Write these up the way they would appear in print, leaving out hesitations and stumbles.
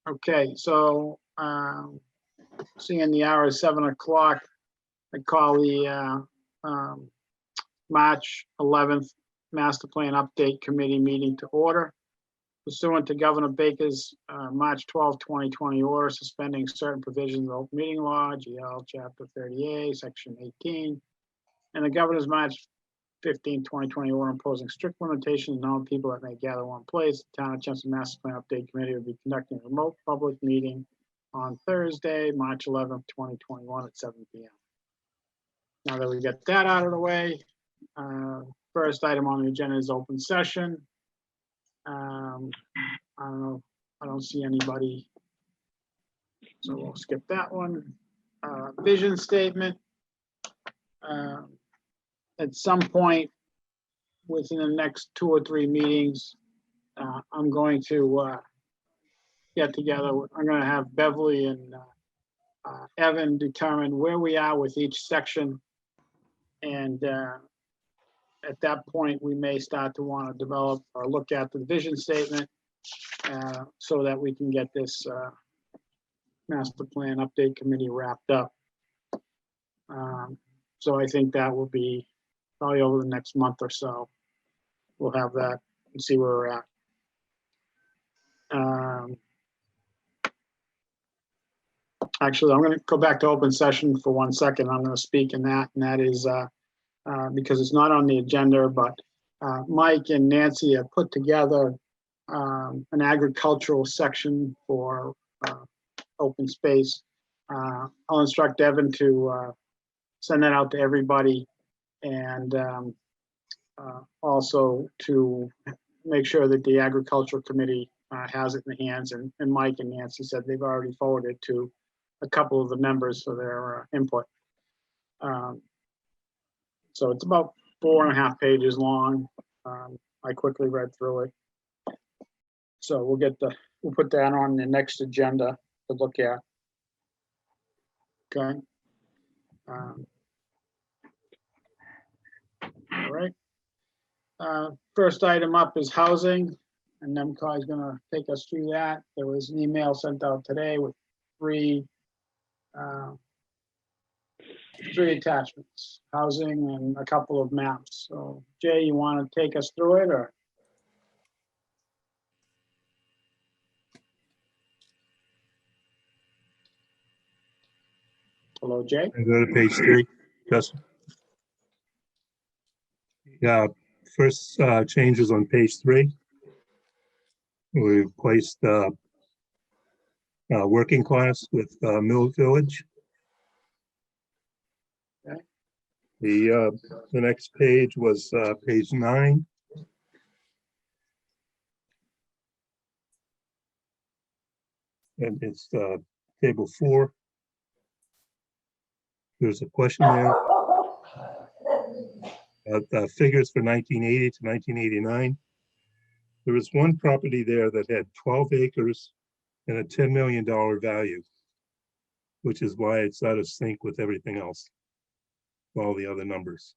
Okay, so seeing the hour is 7 o'clock, I call the March 11th Master Plan Update Committee meeting to order. Pursuant to Governor Baker's March 12, 2020 order suspending certain provisions of open meeting law, GL Chapter 30A, Section 18, and the Governor's March 15, 2020 order imposing strict limitations on all people that may gather in one place. The Town of Chelmsford Master Plan Update Committee will be conducting a remote public meeting on Thursday, March 11th, 2021 at 7 p.m. Now that we get that out of the way, first item on the agenda is open session. I don't know, I don't see anybody, so we'll skip that one. Vision statement. At some point within the next 2 or 3 meetings, I'm going to get together. I'm going to have Beverly and Evan determine where we are with each section. And at that point, we may start to want to develop or look at the vision statement so that we can get this master plan update committee wrapped up. So I think that will be probably over the next month or so. We'll have that and see where we're at. Actually, I'm going to go back to open session for 1 second. I'm going to speak in that, and that is because it's not on the agenda, but Mike and Nancy have put together an agricultural section for open space. I'll instruct Evan to send that out to everybody, and also to make sure that the agricultural committee has it in the hands. And Mike and Nancy said they've already forwarded to a couple of the members for their input. So it's about 4.5 pages long. I quickly read through it. So we'll put that on the next agenda to look at. Okay. All right. First item up is housing, and Nemco is going to take us through that. There was an email sent out today with 3 attachments: housing and a couple of maps. So Jay, you want to take us through it, or? Hello, Jay. I go to page 3, Justin. Yeah, first changes on page 3. We've placed working class with Mill Village. Okay. The next page was page 9. And it's table 4. There's a question there. Figures for 1980 to 1989. There was one property there that had 12 acres and a $10 million value, which is why it's out of sync with everything else, all the other numbers.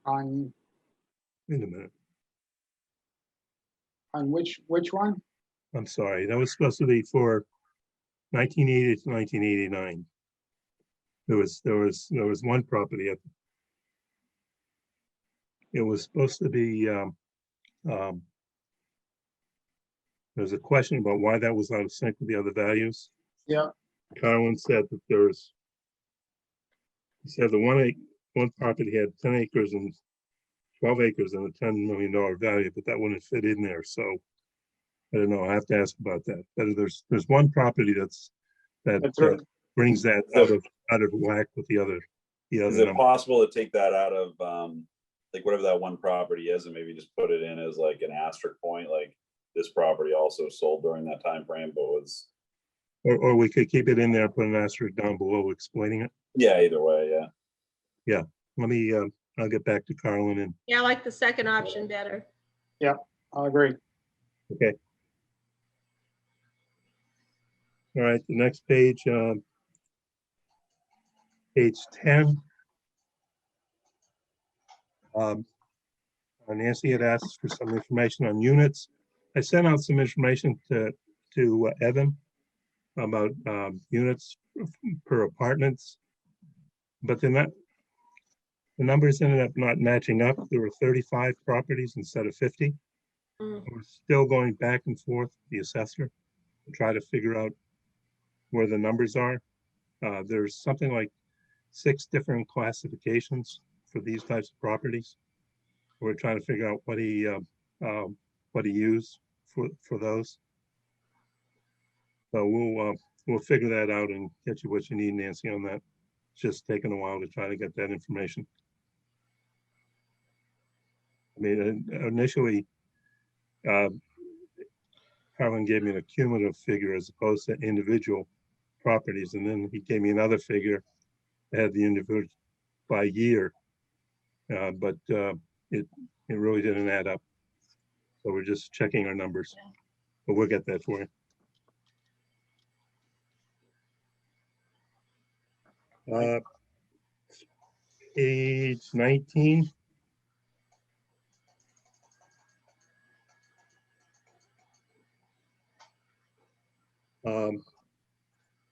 On Wait a minute. On which one? I'm sorry. That was supposed to be for 1980 to 1989. There was one property. It was supposed to be. There's a question about why that was out of sync with the other values. Yeah. Carlin said that there's. He said the one property had 10 acres and 12 acres and a $10 million value, but that wouldn't fit in there. So I don't know. I have to ask about that. But there's one property that brings that out of whack with the other. Is it possible to take that out of like whatever that one property is, and maybe just put it in as like an asterisk point, like this property also sold during that time frame, but was. Or we could keep it in there, put an asterisk down below explaining it. Yeah, either way, yeah. Yeah. Let me. I'll get back to Carlin and. Yeah, I like the second option better. Yeah, I'll agree. Okay. All right, the next page, page 10. Nancy had asked for some information on units. I sent out some information to Evan about units per apartments, but they're not, the numbers ended up not matching up. There were 35 properties instead of 50. Mm. We're still going back and forth, the assessor, to try to figure out where the numbers are. There's something like 6 different classifications for these types of properties. We're trying to figure out what he used for those. So we'll figure that out and get you what you need, Nancy, on that. It's just taking a while to try to get that information. I mean, initially, Harlan gave me a cumulative figure as opposed to individual properties, and then he gave me another figure that had the individual by year, but it really didn't add up. So we're just checking our numbers, but we'll get that for you. Page 19.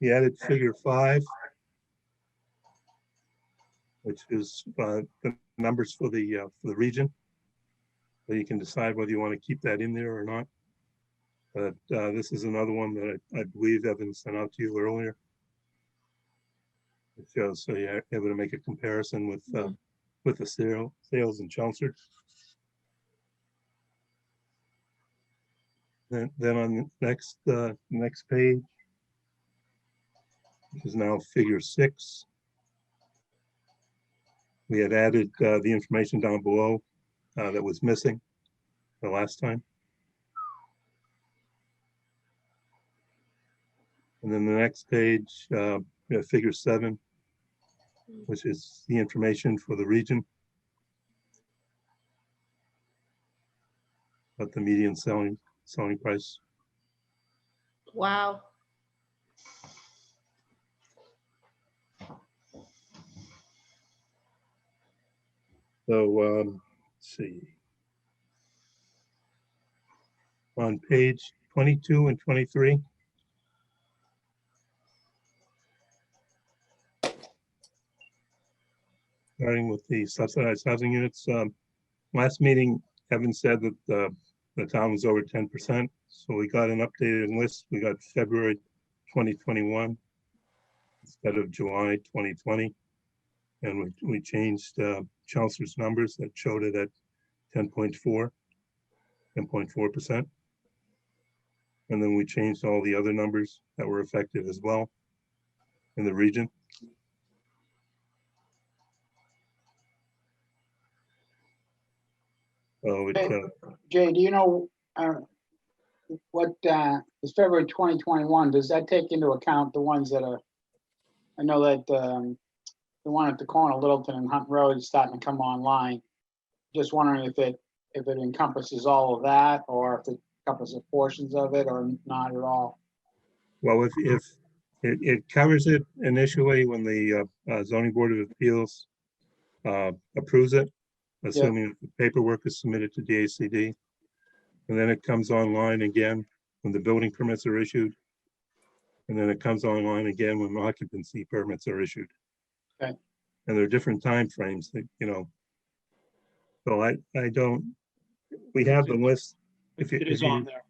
He added figure 5, which is the numbers for the region. So you can decide whether you want to keep that in there or not. But this is another one that I believe Evan sent out to you earlier. It shows, so you're able to make a comparison with the sales in Chelmsford. Then on the next page, which is now figure 6. We had added the information down below that was missing the last time. And then the next page, we have figure 7, which is the information for the region. But the median selling price. Wow. So let's see. On page 22 and 23. Starting with the subsidized housing units. Last meeting, Evan said that the town was over 10%. So we got an updated list. We got February 2021 instead of July 2020. And we changed Chelmsford's numbers that showed it at 10.4%. And then we changed all the other numbers that were affected as well in the region. So Jay, do you know what is February 2021? Does that take into account the ones that are? I know that the one at the corner of Littleton and Hunt Road is starting to come online. Just wondering if it encompasses all of that, or if it encompasses portions of it, or not at all. well, if it covers it initially when the zoning board of appeals approves it, assuming the paperwork is submitted to DACD, and then it comes online again when the building permits are issued, and then it comes online again when occupancy permits are issued. Okay. And there are different time frames that, so I don't, we have the list. It is on there.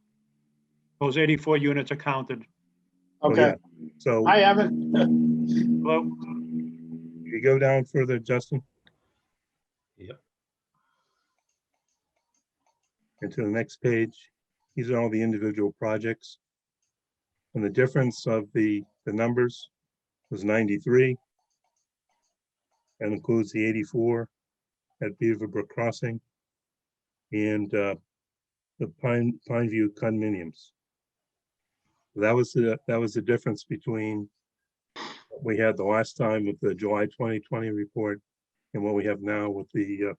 Those 84 units are counted. Okay. Yeah. So I haven't. Hello? you go down further, Justin. Yep. And to the next page, these are all the individual projects. And the difference of the numbers was 93. That includes the 84 at Beaverbrook Crossing and the Pineview condominiums. That was the difference between what we had the last time with the July 2020 report and what we have now with the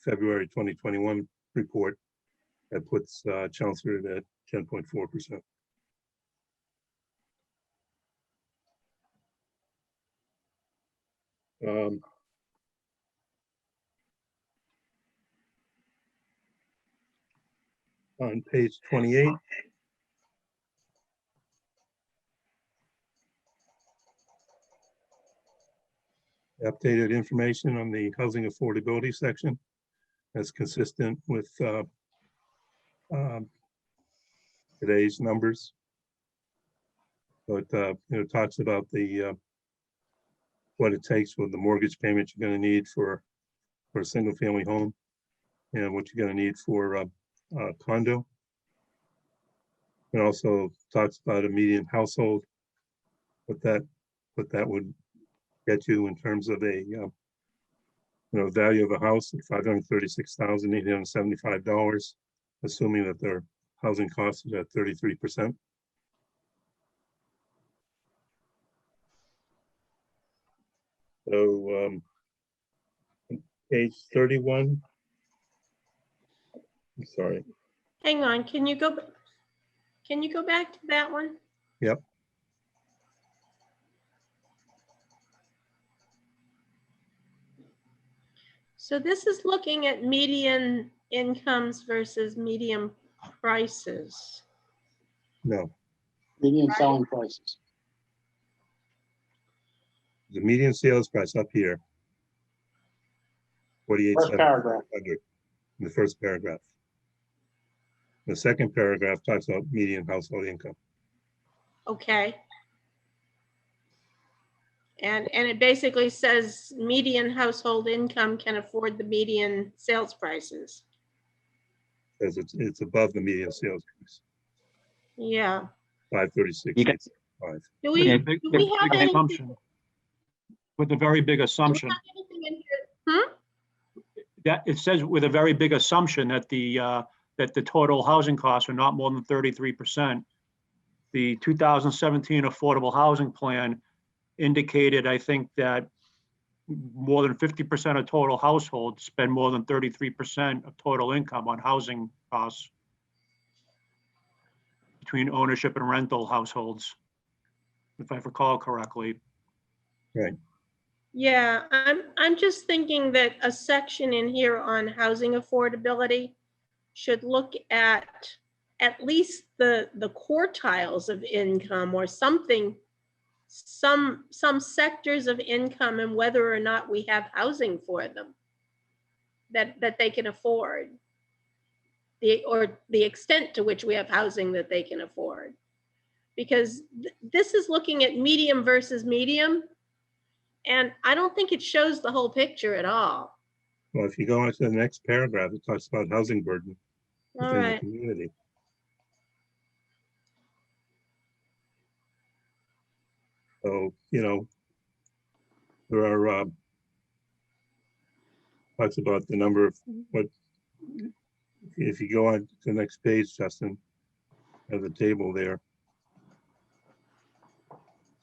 February 2021 report that puts Chelmsford at 10.4%. on page 28. Updated information on the housing affordability section that's consistent with today's numbers. So it talks about the what it takes with the mortgage payment you're going to need for a single family home and what you're going to need for a condo. It also talks about a median household, what that would get you in terms of a value of a house of $536,875, assuming that their housing cost is at 33%. So page 31. I'm sorry. Hang on, can you go back to that one? Yep. So this is looking at median incomes versus median prices. No, Median selling prices. the median sales price up here. First paragraph. 48,700 in the first paragraph. The second paragraph talks about median household income. Okay. And it basically says median household income can afford the median sales prices. Says it's above the median sales price, Yeah. 536. You guys- Do we With a have big anything? assumption. With a very big assumption. Anything in here? That it says with a very big assumption that the total housing costs are not more than 33%. The 2017 Affordable Housing Plan indicated, I think, that more than 50% of total households spend more than 33% of total income on housing costs between ownership and rental households, if I recall correctly. Right. Yeah, I'm just thinking that a section in here on housing affordability should look at least the quartiles of income or something, some sectors of income and whether or not we have housing for them that they can afford. Or the extent to which we have housing that they can afford. Because this is looking at medium versus medium. And I don't think it shows the whole picture at all. Well, if you go on to the next paragraph, it talks about housing burden All within the right. community. So, there are talks about the number of what, if you go on to the next page, Justin, have the table there.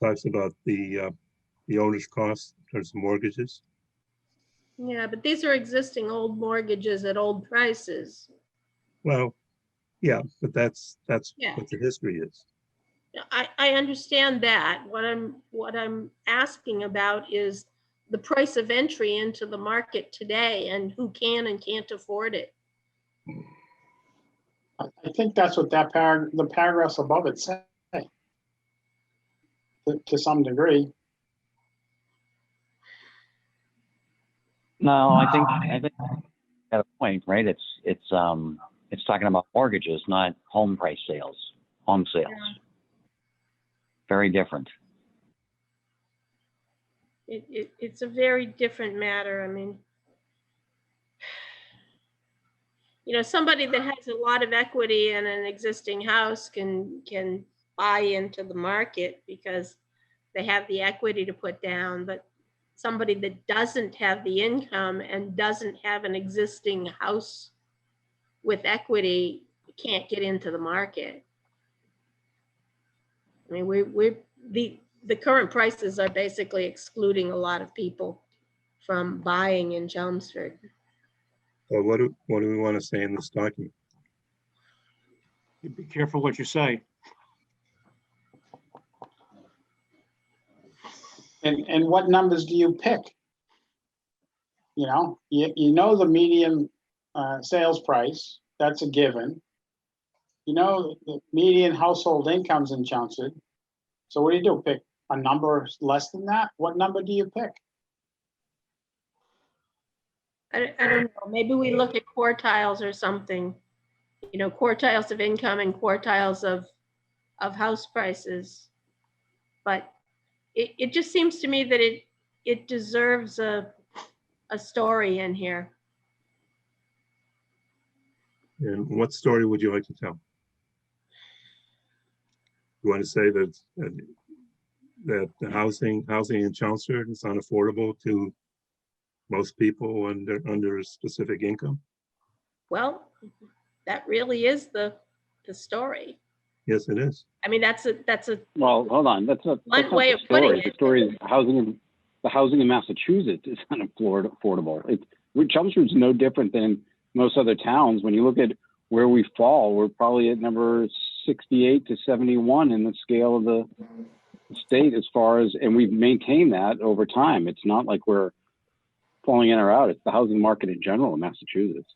Talks about the owner's costs in terms of mortgages. Yeah, but these are existing old mortgages at old prices. Well, yeah, but that's Yeah. what the history is. I understand that. What I'm asking about is the price of entry into the market today and who can and can't afford it. I think that's what the paragraphs above it say. To some degree. No, I think at a point, right? It's talking about mortgages, not home sales. Yeah. Very different. It's a very different matter. I mean, somebody that has a lot of equity in an existing house can buy into the market because they have the equity to put down, but somebody that doesn't have the income and doesn't have an existing house with equity can't get into the market. I mean, the current prices are basically excluding a lot of people from buying in Chelmsford. So what do we want to say in this document? Be careful what you say. And what numbers do you pick? You know the median sales price, that's a given. you know, the median household incomes in Chelmsford. So what do? Pick a number less than that? What number do you pick? I don't know, maybe we look at quartiles or something. You know, quartiles of income and quartiles of house prices. But it just seems to me that it deserves a story in here. And what story would you like to tell? You want to say that that the housing in Chelmsford is unaffordable to most people under a specific income? Well, that really is the story. Yes, it is. I mean, that's a Well, hold on. That's not way the of putting story. it. The story is the housing in Massachusetts is unaffordable. Chelmsford's no different than most other towns. When you look at where we fall, we're probably at number 68 to 71 in the scale of the state as far as, and we've maintained that over time. It's not like we're falling in or out. It's the housing market in general in Massachusetts.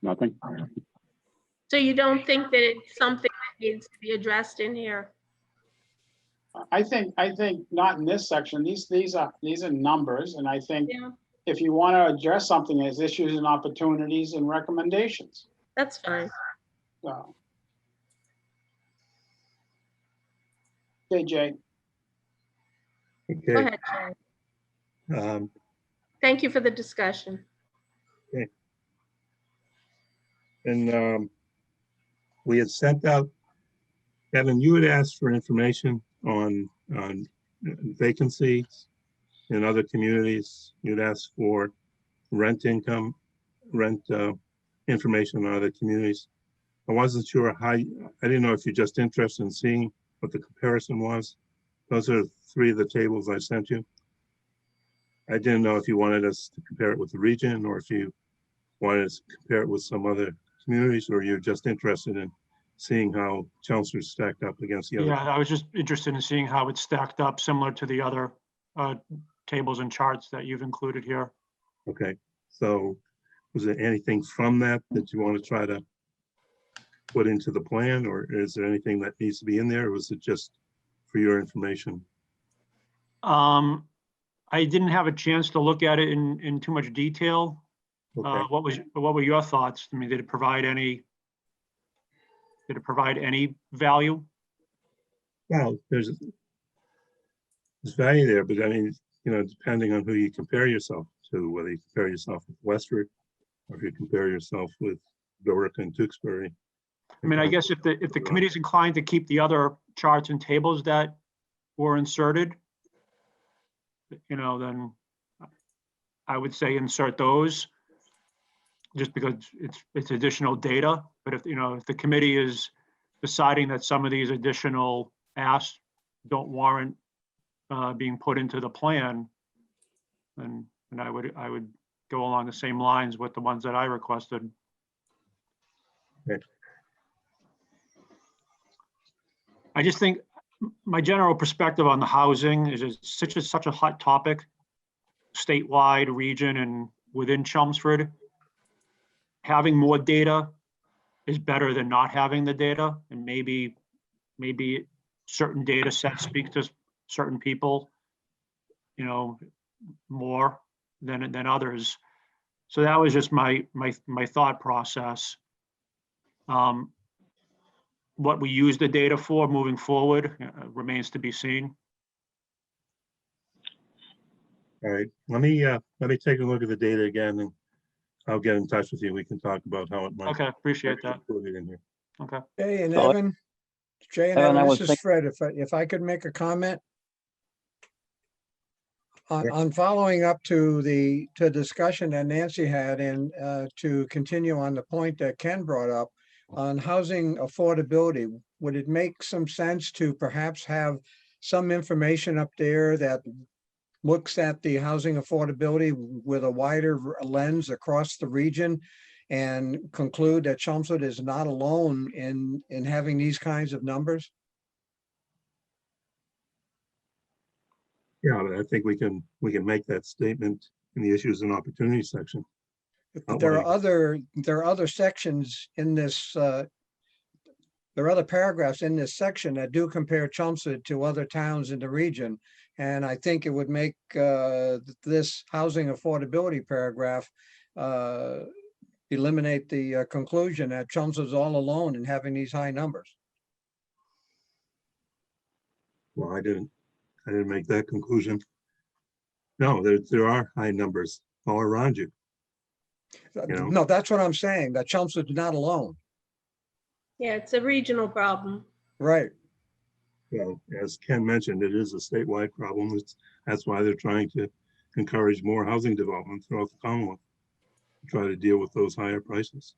Nothing. So you don't think that it's something that needs to be addressed in here? I think not in this section. These are numbers, and I think Yeah, if you want to address something as issues and opportunities and recommendations. that's fine. So. Okay, Jay. Go Okay. ahead, Sharon. Thank you for the discussion. And we had sent out, Kevin, you had asked for information on vacancies in other communities. You'd asked for rent information on other communities. I wasn't sure I didn't know if you're just interested in seeing what the comparison was. Those are 3 of the tables I sent you. I didn't know if you wanted us to compare it with the region or if you wanted us to compare it with some other communities, or you're just interested in seeing how Chelmsford stacked up against the other. Yeah, I was just interested in seeing how it stacked up similar to the other tables and charts that you've included here. Okay, so was there anything from that you want to try to put into the plan, or is there anything that needs to be in there, or was it just for your information? I didn't have a chance to look at it in too much detail. Okay. What were your thoughts? I mean, did it provide any value? Well, there's value there, but I mean, you know, depending on who you compare yourself to, whether you compare yourself with Westford or if you compare yourself with Berwick and Tewksbury. I mean, I guess if the committee's inclined to keep the other charts and tables that were inserted, you know, then I would say insert those, just because it's additional data. But if the committee is deciding that some of these additional asks don't warrant being put into the plan, then I would go along the same lines with the ones that I requested. Okay. I just think my general perspective on the housing is it's such a hot topic, statewide, region, and within Chelmsford. Having more data is better than not having the data, and maybe certain data sets speak to certain people, you know, more than others. So that was just my thought process. What we use the data for moving forward remains to be seen. All right, let me take a look at the data again, and I'll get in touch with you. We can talk about how it might. Okay, appreciate that. Put it in here. Okay. Jay and So- Evan, Evan, I was this is Fred. If I could make a comment Sure. on following up to the discussion that Nancy had, and to continue on the point that Ken brought up on housing affordability, would it make some sense to perhaps have some information up there that looks at the housing affordability with a wider lens across the region, and conclude that Chelmsford is not alone in having these kinds of numbers? Yeah, but I think we can make that statement in the issues and opportunities section. But there are Outlining. other sections in this, there are other paragraphs in this section that do compare Chelmsford to other towns in the region. And I think it would make this housing affordability paragraph eliminate the conclusion that Chelmsford's all alone in having these high numbers. Well, I didn't make that conclusion. No, there are high numbers all around you. know. No, that's what I'm saying, that Chelmsford's not alone. Yeah, it's a regional problem. Right. Well, as Ken mentioned, it is a statewide problem. That's why they're trying to encourage more housing development throughout the Commonwealth. Try to deal with those higher prices.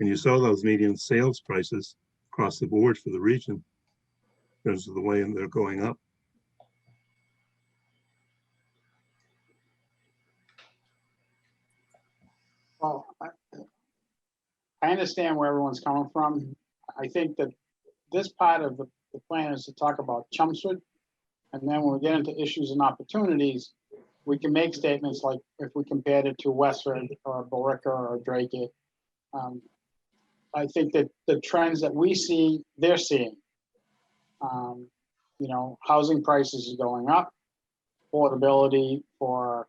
And you saw those median sales prices across the board for the region because of the way they're going up. Well, I understand where everyone's coming from. I think that this part of the plan is to talk about Chelmsford. And then when we get into issues and opportunities, we can make statements like if we compared it to Westford or Billerica or Drake. I think that the trends that we see, they're seeing. You know, housing prices are going up, affordability for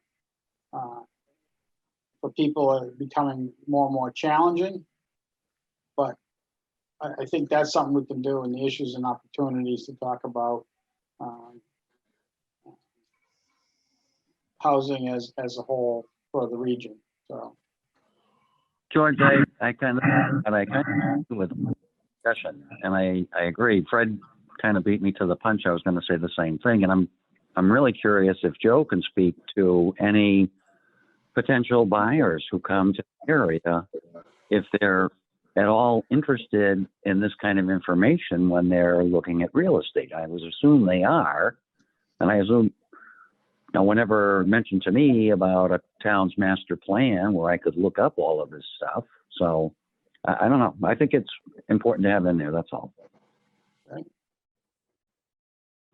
people are becoming more and more challenging. But I think that's something we can do in the issues and opportunities to talk about housing as a whole for the region. So, George, I kind of with discussion, and I agree. Fred kind of beat me to the punch. I was going to say the same thing, and I'm really curious if Joe can speak to any potential buyers who come to the area, if they're at all interested in this kind of information when they're looking at real estate. I would assume they are, and I assume no one ever mentioned to me about a town's master plan where I could look up all of this stuff. So I don't know. I think it's important to have in there. That's all. Do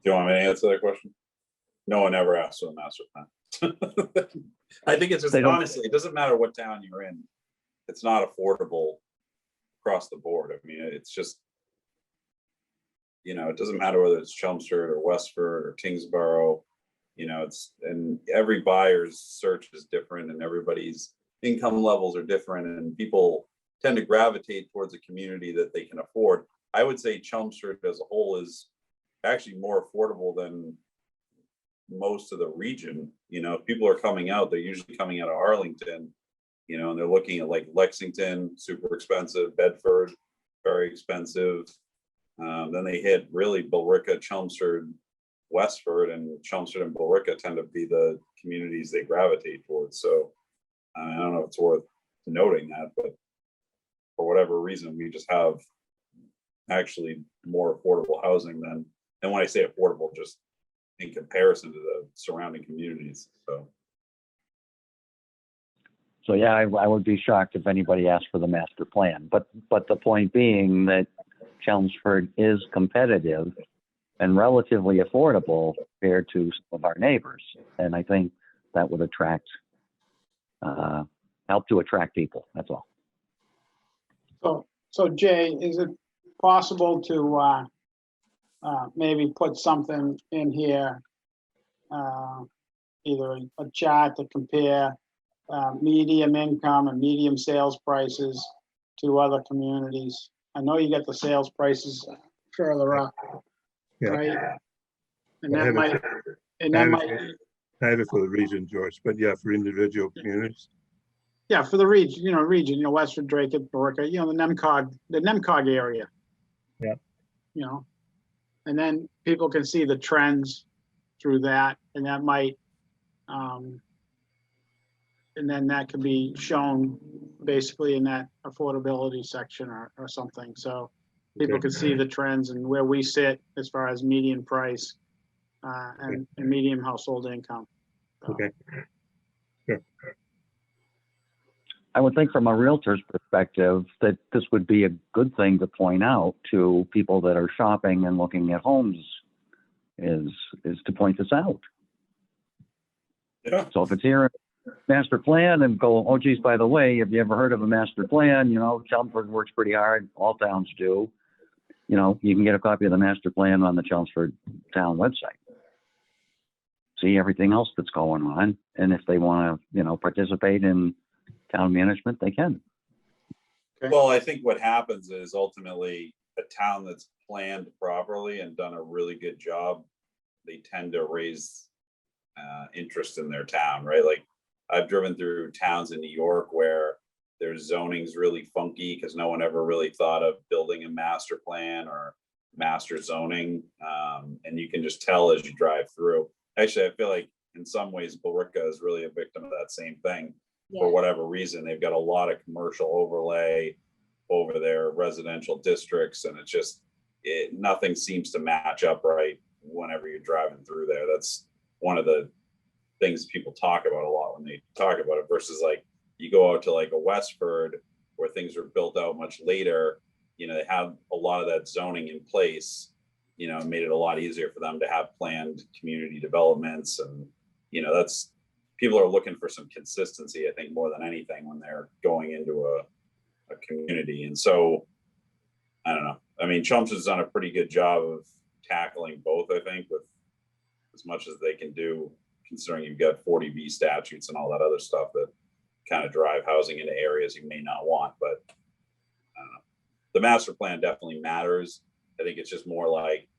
you want me to answer that question? No one ever asked for a master plan. I think it's just honestly, it doesn't matter what town you're in. It's not affordable across the board. I mean, it's just, you know, it doesn't matter whether it's Chelmsford or Westford or Kingsborough. You know, and every buyer's search is different and everybody's income levels are different and people tend to gravitate towards a community that they can afford. I would say Chelmsford as a whole is actually more affordable than most of the region. You know, if people are coming out, they're usually coming out of Arlington, you know, and they're looking at like Lexington, super expensive, Bedford, very expensive. Then they hit really Billerica, Chelmsford, Westford, and Chelmsford and Billerica tend to be the communities they gravitate towards. So I don't know if it's worth noting that, but for whatever reason, we just have actually more affordable housing than, and when I say affordable, just in comparison to the surrounding communities. So yeah, I would be shocked if anybody asked for the master plan. But the point being that Chelmsford is competitive and relatively affordable compared to some of our neighbors. And I think that would help to attract people. That's all. So Jay, is it possible to maybe put something in here, either a chart to compare medium income and medium sales prices to other communities? I know you got the sales prices further up. Yeah. Right. And I that have might, I have it for the region, George, but yeah, for individual communities. yeah, for the region, Westford, Drake, Billerica, the NEMCOG area. Yeah. You know, and then people can see the trends through that, and that might, and then that could be shown basically in that affordability section or something. So people can see the trends and where we sit as far as median price and median household income. So. Okay. Sure. I would think from a realtor's perspective that this would be a good thing to point out to people that are shopping and looking at homes is to point this out. Yeah. So if it's here, master plan, and go, oh geez, by the way, have you ever heard of a master plan? You know, Chelmsford works pretty hard. All towns do. You know, you can get a copy of the master plan on the Chelmsford town website. See everything else that's going on. And if they want to, you know, participate in town management, they can. Well, I think what happens is ultimately a town that's planned properly and done a really good job, they tend to raise interest in their town, right? Like I've driven through towns in New York where their zoning's really funky because no one ever really thought of building a master plan or master zoning. And you can just tell as you drive through. Actually, I feel like in some ways, Billerica is really a victim of that same thing. For whatever reason, they've got a lot of commercial overlay over their residential districts, and it's just nothing seems to match up right whenever you're driving through there. That's one of the things people talk about a lot when they talk about it, versus like you go out to like a Westford where things were built out much later. You know, they have a lot of that zoning in place. You know, it made it a lot easier for them to have planned community developments, and you know, that's people are looking for some consistency, I think, more than anything when they're going into a community. And so, I don't know. I mean, Chelmsford's done a pretty good job of tackling both, I think, with as much as they can do, considering you've got 40B statutes and all that other stuff that kind of drive housing into areas you may not want. But I don't know. The master plan definitely matters. I think it's just more like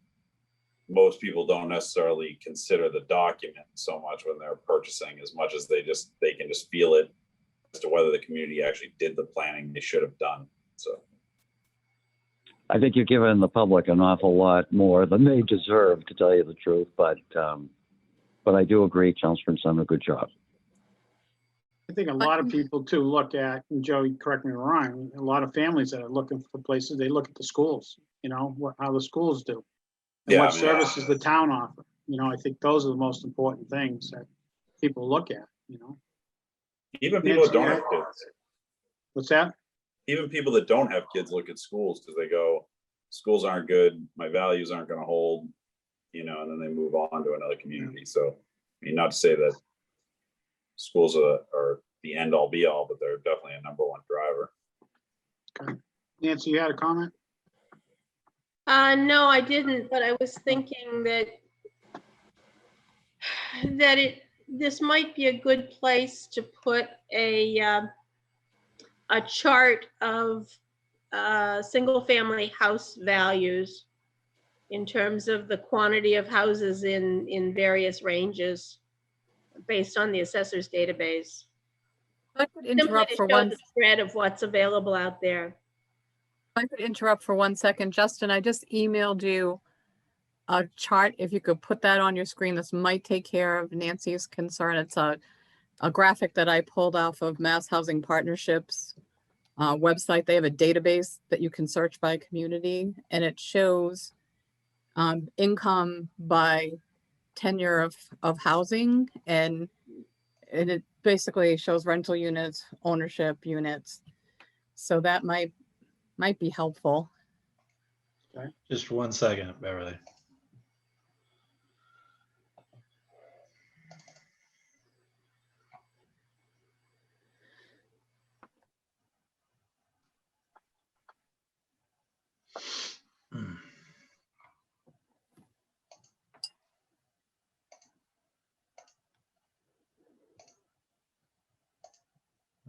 most people don't necessarily consider the document so much when they're purchasing, as much as they can just feel it as to whether the community actually did the planning they should have done. So I think you've given the public an awful lot more than they deserve, to tell you the truth. But I do agree, Chelmsford's done a good job. I think a lot of people too look at, and Joey, correct me if I'm wrong, a lot of families that are looking for places, they look at the schools, you know, how the schools do. And Yeah, what I mean, services the town offer. You know, I think those are the most important things that people look at, you know. even people that don't have kids, What's that? even people that don't have kids look at schools because they go, schools aren't good, my values aren't going to hold, you know, and then they move on to another community. So, I mean, not to say that schools are the end all be all, but they're definitely a number one driver. Okay. Nancy, you had a comment? No, I didn't, but I was thinking that this might be a good place to put a chart of single-family house values in terms of the quantity of houses in various ranges based on the assessor's database. I could Simply interrupt to for show one. the spread of what's available out there. I could interrupt for 1 second. Justin, I just emailed you a chart. If you could put that on your screen, this might take care of Nancy's concern. It's a graphic that I pulled off of Mass Housing Partnerships website. They have a database that you can search by community, and it shows income by tenure of housing, and it basically shows rental units, ownership units. So that might be helpful. Just 1 second, Beverly.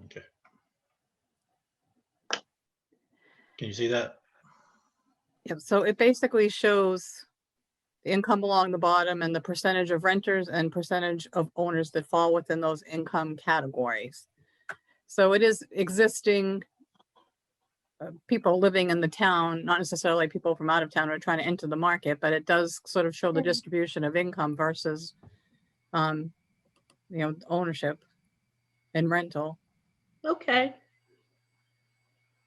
Okay. Can you see that? Yep. So it basically shows the income along the bottom and the percentage of renters and percentage of owners that fall within those income categories. So it is existing people living in the town, not necessarily people from out of town who are trying to enter the market, but it does sort of show the distribution of income versus, ownership and rental. Okay.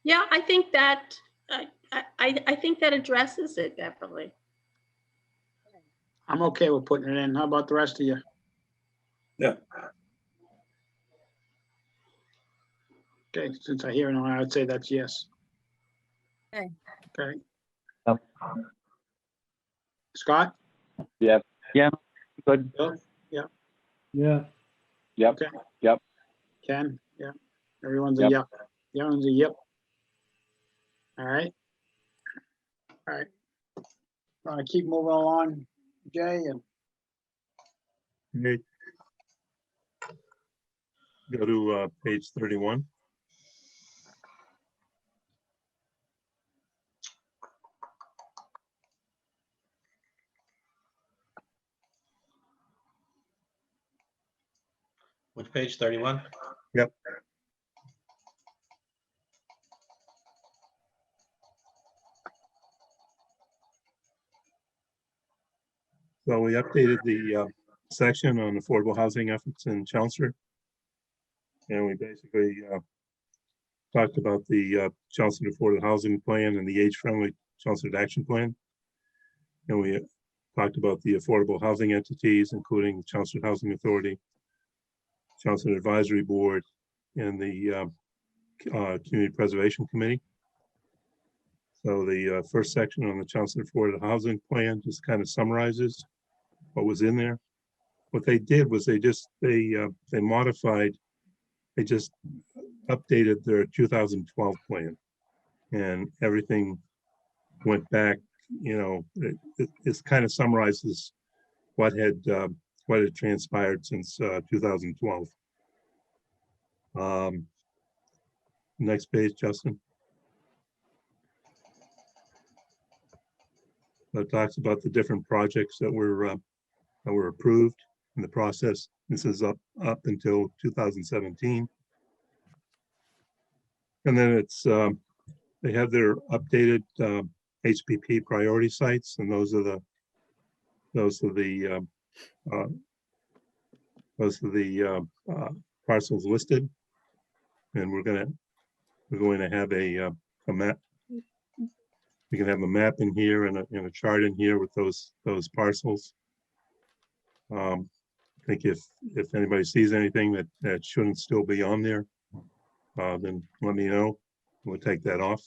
Yeah, I think that I think that addresses it definitely. I'm okay with putting it in. How about the rest of you? Yeah. Okay, since I hear no, I would say that's yes. Okay. Okay. Yep. Scott? Yeah, good. Bill? Yeah, Yeah. Yep, okay. yep. Ken? Yeah. Everyone's a Yep. yep. Everyone's a yep. All right. All right. Want to keep moving along, Jay? And Okay. Go to page 31. Which page, 31? Yep. So we updated the section on affordable housing efforts in Chelmsford. And we basically talked about the Chelmsford Affordable Housing Plan and the age-friendly Chelmsford Action Plan. And we talked about the affordable housing entities, including the Chelmsford Housing Authority, Chelmsford Advisory Board, and the Community Preservation Committee. So the first section on the Chelmsford Affordable Housing Plan just kind of summarizes what was in there. What they did was they modified, they just updated their 2012 plan, and everything went back. You know, it kind of summarizes what had transpired since 2012. Next page, Justin. It talks about the different projects that were approved in the process. This is up until 2017. And then it's they have their updated HPP priority sites, and those are the parcels listed. And we're going to have a map. We can have a map in here and a chart in here with those parcels. I think if anybody sees anything that shouldn't still be on there, then let me know. We'll take that off.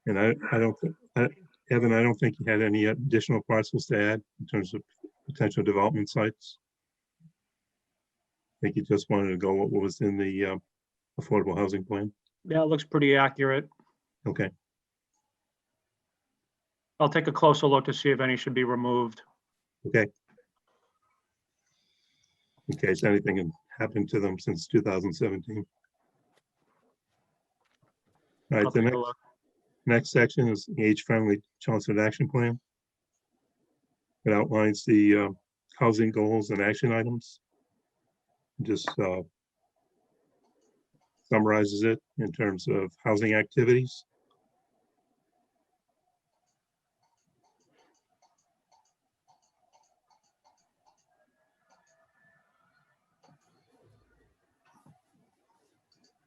And I don't think, Evan, I don't think you had any additional parcels to add in terms of potential development sites. I think you just wanted to go what was in the affordable housing plan. Yeah, it looks pretty accurate. Okay. I'll take a closer look to see if any should be removed. Okay. In case anything had happened to them since 2017. All right, I'll the take a look. next section is the age-friendly Chelmsford Action Plan. It outlines the housing goals and action items. Just summarizes it in terms of housing activities.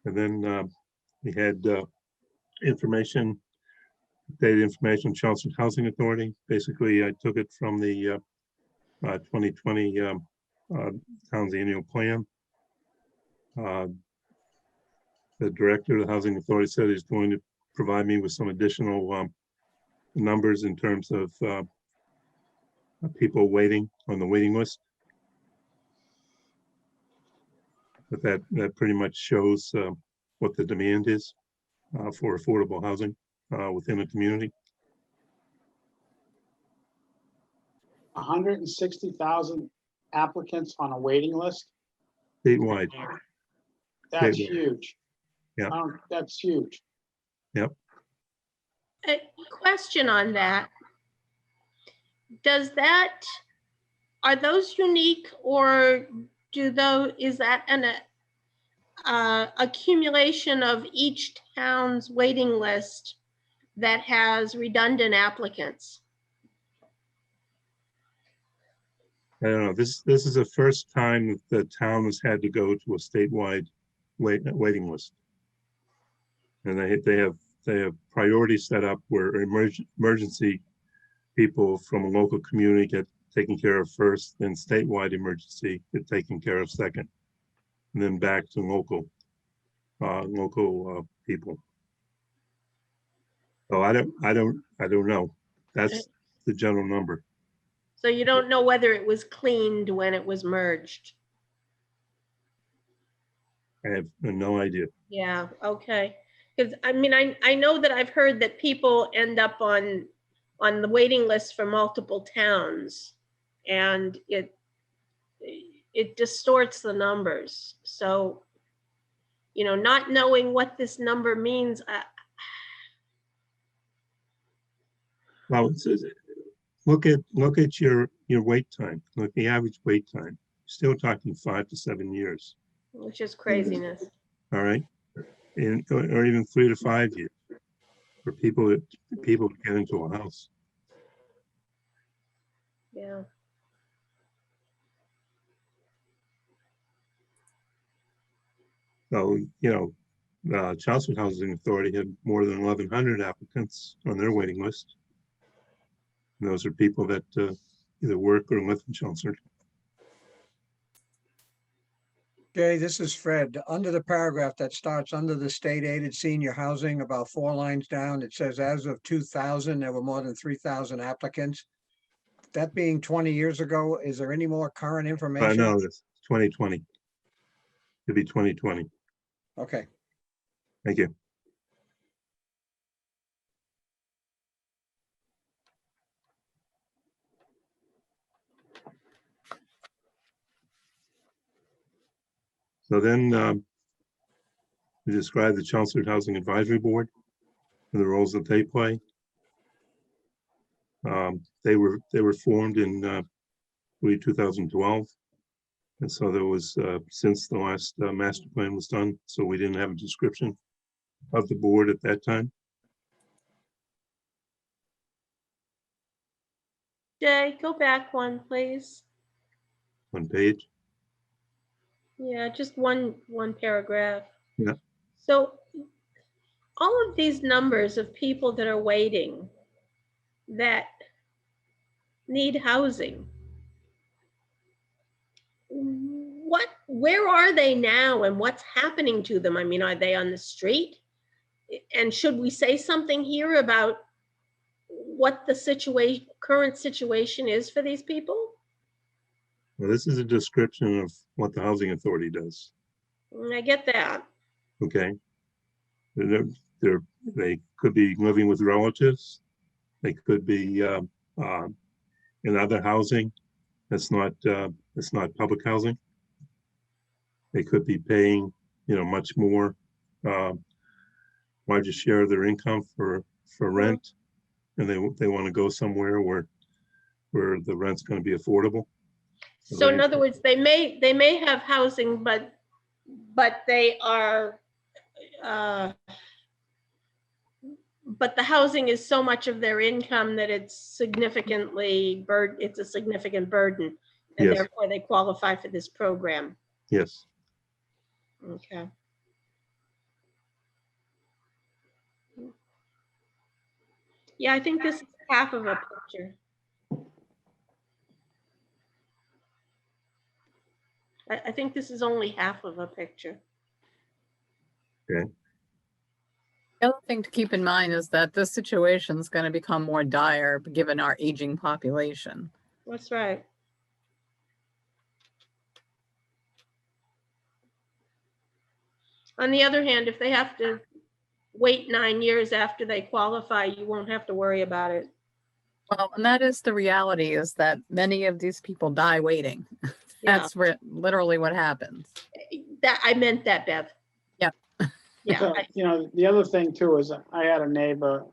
And then we had information, data information, Chelmsford Housing Authority. Basically, I took it from the 2020 town's annual plan. The director of the Housing Authority said he's going to provide me with some additional numbers in terms of people waiting on the waiting list. But that pretty much shows what the demand is for affordable housing within a community. 160,000 applicants on a waiting list. Statewide. That's Statewide. huge. Yeah. That's huge. Yep. A question on that. Are those unique, or is that an accumulation of each town's waiting list that has redundant applicants? I don't know. This is the first time that the town has had to go to a statewide waiting list, and they have priorities set up where emergency people from a local community taken care of first, then statewide emergency get taken care of second, and then back to local people. So I don't know. That's the general number. So you don't know whether it was cleaned when it was merged? I have no idea. Yeah, okay. Because I mean, I know that I've heard that people end up on the waiting list for multiple towns, and it distorts the numbers. So, you know, not knowing what this number means, Well, it says, look at your wait time. Look at the average wait time. Still talking 5 to 7 years. which is craziness. All right, or even 3 to 5 years for people to get into a house. Yeah. So Chelmsford Housing Authority had more than 1,100 applicants on their waiting list. And those are people that either work or live in Chelmsford. Jay, this is Fred. Under the paragraph that starts under the state aided senior housing, about 4 lines down, it says as of 2000, there were more than 3,000 applicants. That being 20 years ago, is there any more current I information? know it's 2020. It'd be 2020. Okay. Thank you. So then we describe the Chelmsford Housing Advisory Board and the roles that they play. They were formed in 2012, and so there was since the last master plan was done, so we didn't have a description of the board at that time. Jay, go back one, please. One page. Yeah, just one paragraph. Yeah. So all of these numbers of people that are waiting that need housing, where are they now and what's happening to them? I mean, are they on the street? And should we say something here about what the current situation is for these people? Well, this is a description of what the Housing Authority does. I get that. Okay. They could be living with relatives. They could be in other housing that's not public housing. They could be paying, much more, larger share of their income for rent, and they want to go somewhere where the rent's going to be affordable. So in other words, they may have housing, but they are, but the housing is so much of their income that it's it's a significant burden, and Yes. therefore they qualify for this program. Yes. Okay. Yeah, I think this is half of a picture. I think this is only half of a picture. Okay. The other thing to keep in mind is that this situation is going to become more dire given our aging population. That's right. On the other hand, if they have to wait 9 years after they qualify, you won't have to worry about it. Well, and that is the reality, is that many of these people die waiting. Yeah. That's literally what happens. That I meant that, Bev. Yep. Yeah. So, the other thing too is I had a neighbor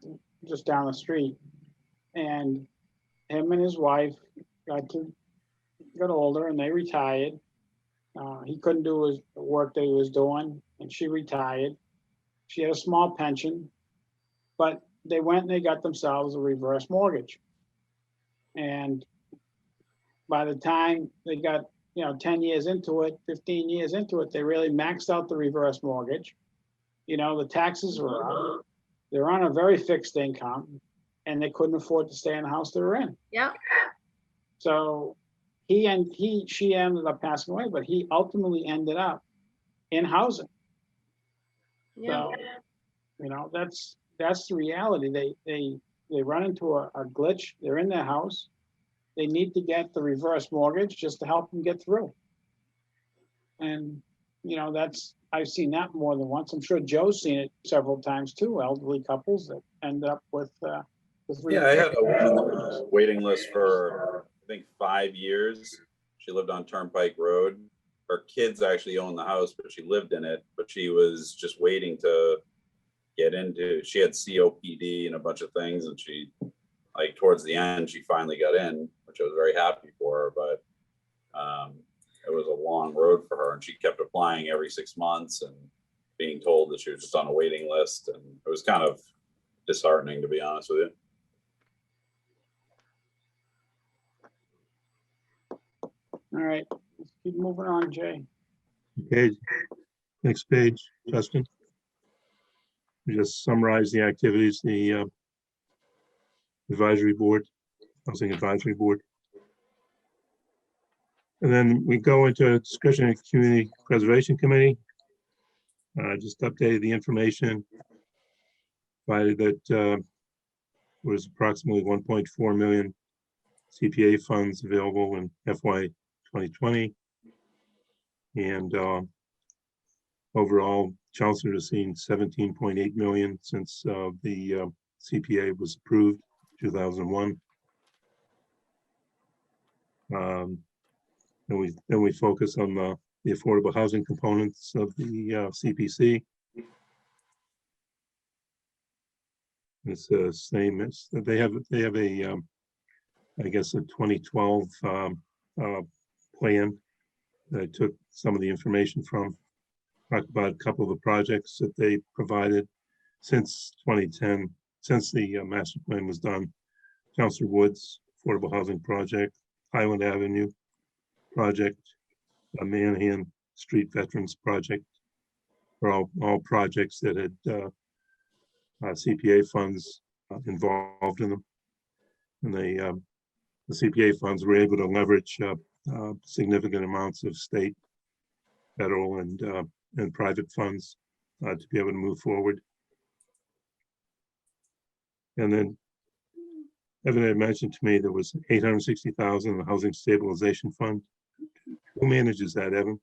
just down the street, and him and his wife got older and they retired. He couldn't do his work that he was doing, and she retired. She had a small pension, but they went and they got themselves a reverse mortgage. And by the time they got, 10 years into it, 15 years into it, they really maxed out the reverse mortgage. The taxes were up. They're on a very fixed income, and they couldn't afford to stay in the house they were in. Yeah. So she ended up passing away, but he ultimately ended up in housing. Yeah. So, you know, that's the reality. They run into a glitch. They're in their house. They need to get the reverse mortgage just to help them get through. And, you know, I've seen that more than once. I'm sure Joe's seen it several times too, elderly couples that end up with Yeah, I had a waiting list for, I think, 5 years. She lived on Turnpike Road. Her kids actually owned the house, but she lived in it, but she was just waiting to get into, she had COPD and a bunch of things, and she, like, towards the end, she finally got in, which I was very happy for her, but it was a long road for her, and she kept applying every 6 months and being told that she was just on a waiting list, and it was kind of disheartening, to be honest with you. All right, let's keep moving on, Jay. Okay, next page, Justin. We just summarize the activities, the advisory board, housing advisory board. And then we go into discussion of community preservation committee. Just updated the information, provided that was approximately 1.4 million CPA funds available in FY 2020. And overall, Chelmsford has seen 17.8 million since the CPA was approved, 2001. Then we focus on the affordable housing components of the CPC. It's the same as they have a I guess a 2012 plan that I took some of the information from. Talked about a couple of the projects that they provided since 2010, since the master plan was done. Chelmsford Woods Affordable Housing Project, Highland Avenue Project, Manhan Street Veterans Project, are all projects that had CPA funds involved in them. And the CPA funds were able to leverage significant amounts of state, federal, and private funds to be able to move forward. And then Evan had mentioned to me there was 860,000 in the Housing Stabilization Fund. Who manages that, Evan?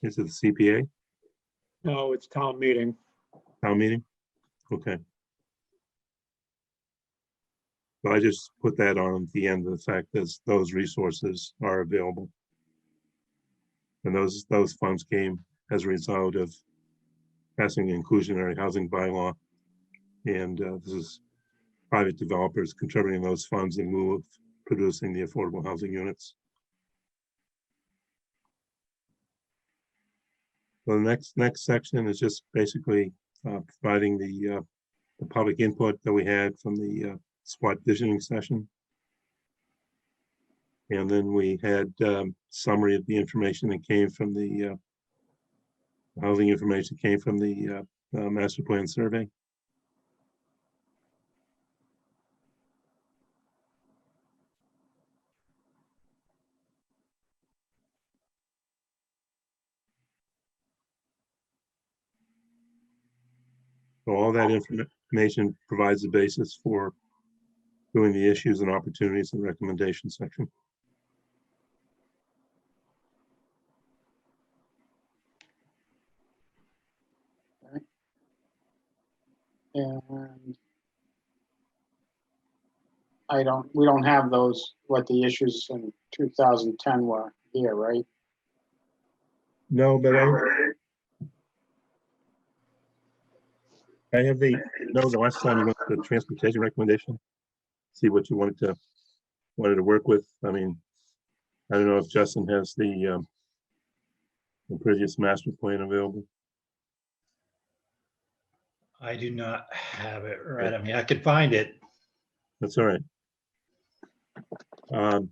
Is it the CPA? No, it's town meeting. Town meeting? Okay. So I just put that on at the end of the fact that those resources are available. And those funds came as a result of passing the inclusionary housing bylaw. And this is private developers contributing those funds in lieu of producing the affordable housing units. So the next section is just basically providing the public input that we had from the SWOT visioning session. And then we had summary of the information that came from the housing information came from the master plan survey. So all that information provides the basis for doing the issues and opportunities and recommendations section. And we don't have those, what the issues in 2010 were here, right? No, but I have the last time you went to the transportation recommendation, see what you wanted to work with. I mean, I don't know if Justin has the previous master plan available. I do not have it right. I mean, I could find it. That's all right. Well,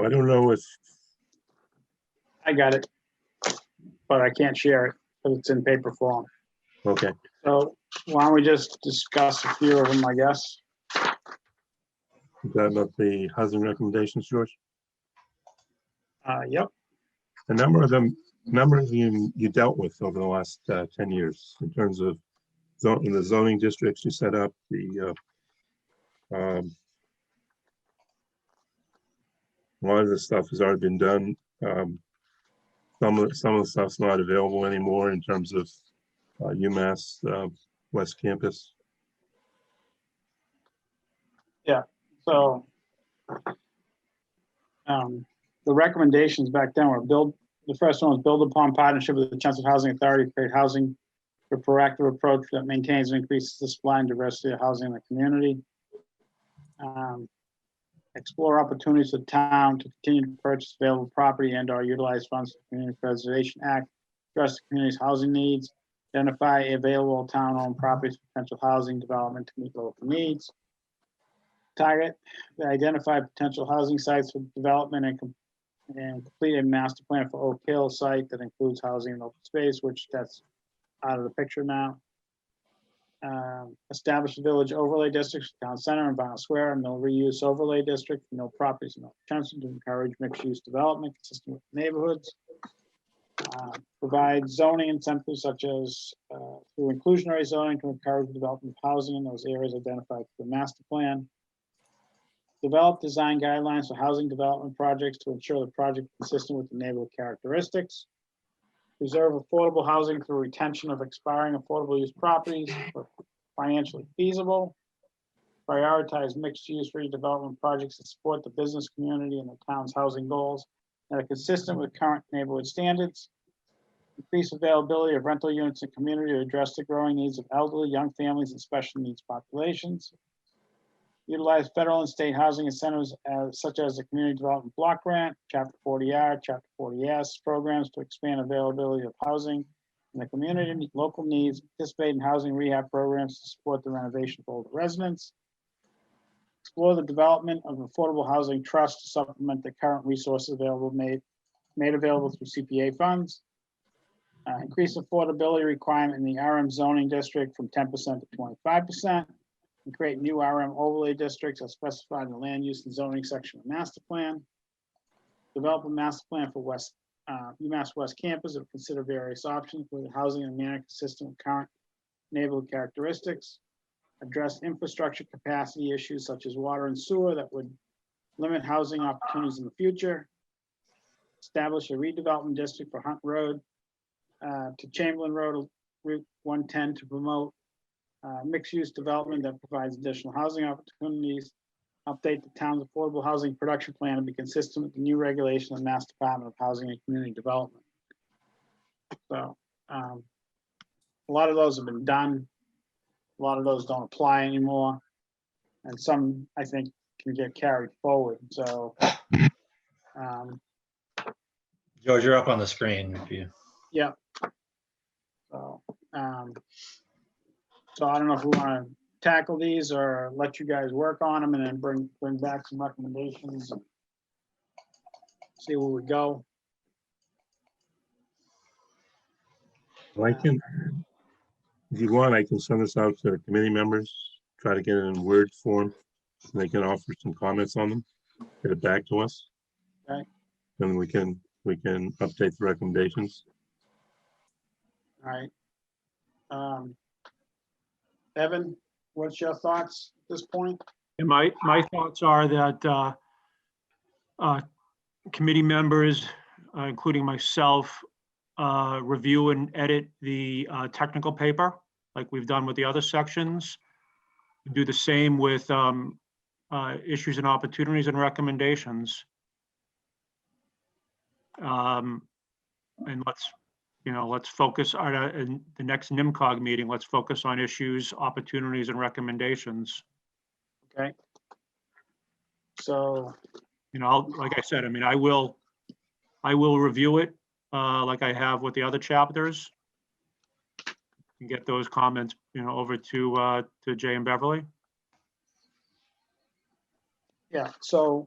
I don't know if I got it, but I can't share it because it's in paper form. okay. So why don't we just discuss a few of them, I guess? Is that about the housing recommendations, George? Yep. A number of them you dealt with over the last 10 years in terms of the zoning districts you set up, a lot of the stuff has already been done. Some of the stuff's not available anymore in terms of UMass West Campus. So the recommendations back then were the first one was build upon partnership with the Chelmsford Housing Authority, create housing, a proactive approach that maintains and increases the supply and diversity of housing in the community. Explore opportunities for the town to continue to purchase available property and or utilize funds for the Community Preservation Act, address the community's housing needs, identify available town-owned properties for potential housing development to meet local needs. Target, identify potential housing sites for development and complete a master plan for Oak Hill site that includes housing and open space, which that's out of the picture now. Establish a village overlay district, town center and Vinyl Square, and no reuse overlay district, no properties, no potential to encourage mixed-use development consistent with neighborhoods. Provide zoning incentives such as through inclusionary zoning to encourage the development of housing in those areas identified through the master plan. Develop design guidelines for housing development projects to ensure the project is consistent with the neighborhood characteristics. Preserve affordable housing through retention of expiring affordable use properties for financially feasible. Prioritize mixed-use redevelopment projects that support the business community and the town's housing goals that are consistent with current neighborhood standards. Increase availability of rental units in community to address the growing needs of elderly, young families, and special needs populations. Utilize federal and state housing incentives such as the Community Development Block Grant, Chapter 40R, Chapter 40S programs to expand availability of housing in the community, meet local needs, participate in housing rehab programs to support the renovation of older residents. Explore the development of affordable housing trust to supplement the current resources available made available through CPA funds. Increase affordability requirement in the RM zoning district from 10% to 25%. And create new RM overlay districts as specified in the land use and zoning section of the master plan. Develop a master plan for UMass West Campus and consider various options for the housing in a manner consistent with current neighborhood characteristics. Address infrastructure capacity issues such as water and sewer that would limit housing opportunities in the future. Establish a redevelopment district for Hunt Road to Chamberlain Road, Route 110 to promote mixed-use development that provides additional housing opportunities. Update the town's affordable housing production plan to be consistent with the new regulation of the Mass Department of Housing and Community Development. So a lot of those have been done. A lot of those don't apply anymore. And some, I think, can get carried forward. So George, you're up on the screen if you. yeah. So I don't know if we want to tackle these or let you guys work on them and then bring back some recommendations and see where we go. Well, I can, if you want, I can send this out to committee members, try to get it in Word form, and they can offer some comments on them, get it back to us. Okay. Then we can update the recommendations. All right. Evan, what's your thoughts at this point? And my thoughts are that committee members, including myself, review and edit the technical paper like we've done with the other sections. Do the same with issues and opportunities and recommendations. And let's focus on in the next NIMCOG meeting. Let's focus on issues, opportunities, and recommendations. Okay. So, like I said, I mean, I will review it like I have with the other chapters and get those comments, over to Jay and Beverly. yeah, so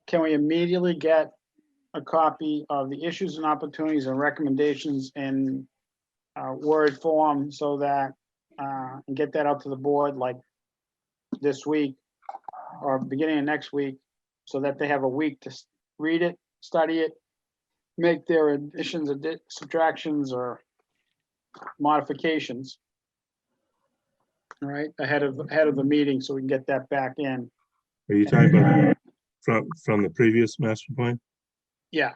can we immediately get a copy of the issues and opportunities and recommendations in Word form so that and get that out to the board like this week or beginning of next week, so that they have a week to read it, study it, make their additions, subtractions, or modifications. All right, ahead of the meeting, so we can get that back in. Are you talking about from the previous master plan? Yeah,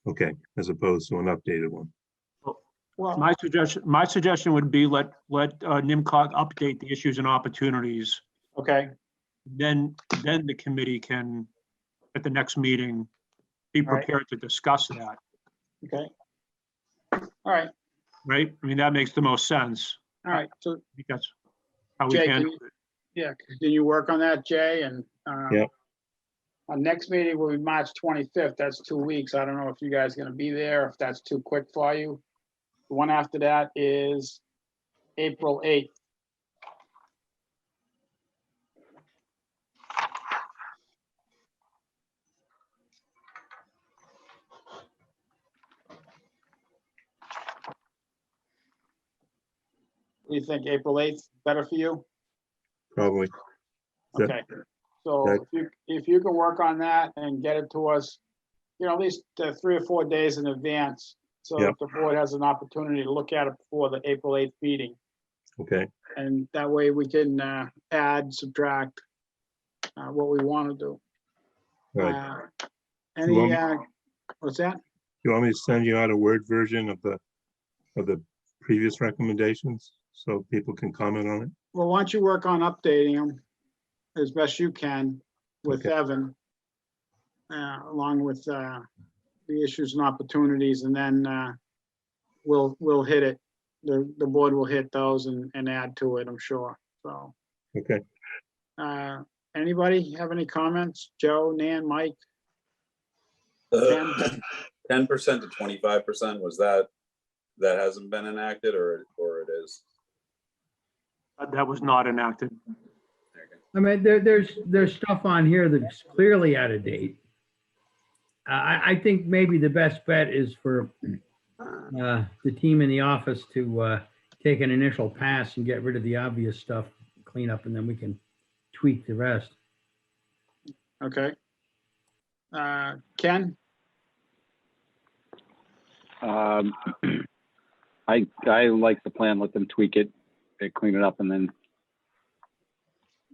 Okay, as opposed to an updated one. well, My suggestion would be let NIMCOG update the issues and opportunities. okay, Then the committee can, at the next meeting, be All right. prepared to discuss that, okay. All right, right? I mean, that makes the most sense. all right, so I think that's how we Jay, can. yeah, can you work on that, Jay? And Yeah. our next meeting will be March 25th. That's 2 weeks. I don't know if you guys are gonna be there, if that's too quick for you. The one after that is April 8th. What do you think, April 8th, better for you? Probably. Yeah. Okay, so Yeah. if you can work on that and get it to us, at least 3 or 4 days in advance, so Yeah. that the board has an opportunity to look at it before the April 8th meeting. Okay, And that way we can add, subtract what we want to do. right. Any, want what's that? You want me to send you out a Word version of the previous recommendations so people can comment on it? Well, why don't you work on updating them as best you can with Okay. Evan, along with the issues and opportunities, and then we'll hit it. The board will hit those and add to it, I'm sure. So, Okay. anybody have any comments? Joe, Nan, Mike? 10% to 25%, was that hasn't been enacted, or it is? That was not enacted. I mean, there's stuff on here that's clearly out of date. I think maybe the best bet is for the team in the office to take an initial pass and get rid of the obvious stuff, clean up, and then we can tweak the rest. Okay. Ken? I like the plan. Let them tweak it, clean it up, and then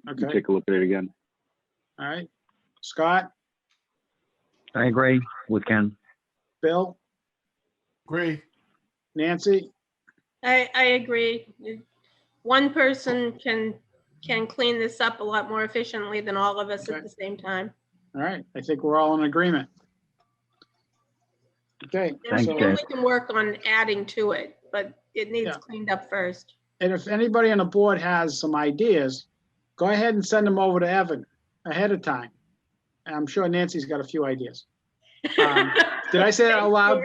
Okay, take a look at it again. all right. Scott, I agree with Ken. Bill, Agree. Nancy? I agree. One person can clean this up a lot more efficiently than all of us Okay. at the same time. All right, I think we're all in agreement. Okay, And Thanks, so, Jay. we can work on adding to it, but it needs Yeah. cleaned up first. and if anybody on the board has some ideas, go ahead and send them over to Evan ahead of time. I'm sure Nancy's got a few ideas. Did I say that out loud?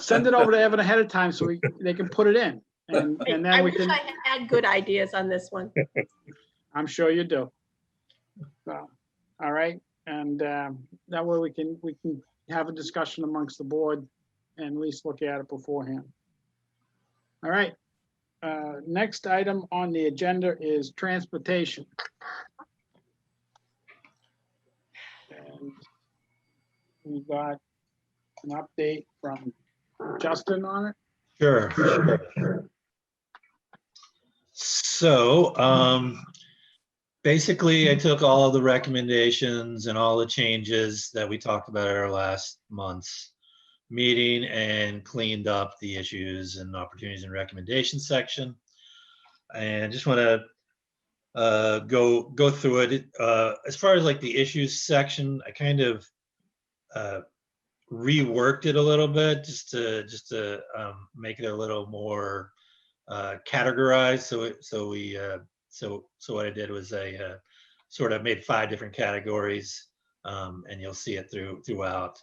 Send it over to Evan ahead of time so they can put it in. And I then we wish can, I had good ideas on this one. I'm sure you do. So, all right, and that way we can have a discussion amongst the board and at least look at it beforehand. All right, next item on the agenda is transportation. And we got an update from Justin on it. Sure. So, basically I took all of the recommendations and all the changes that we talked about at our last month's meeting and cleaned up the issues and opportunities and recommendations section. And just want to go through it. As far as like the issues section, I kind of reworked it a little bit just to make it a little more categorized. So what I did was I sort of made 5 different categories, and you'll see it throughout.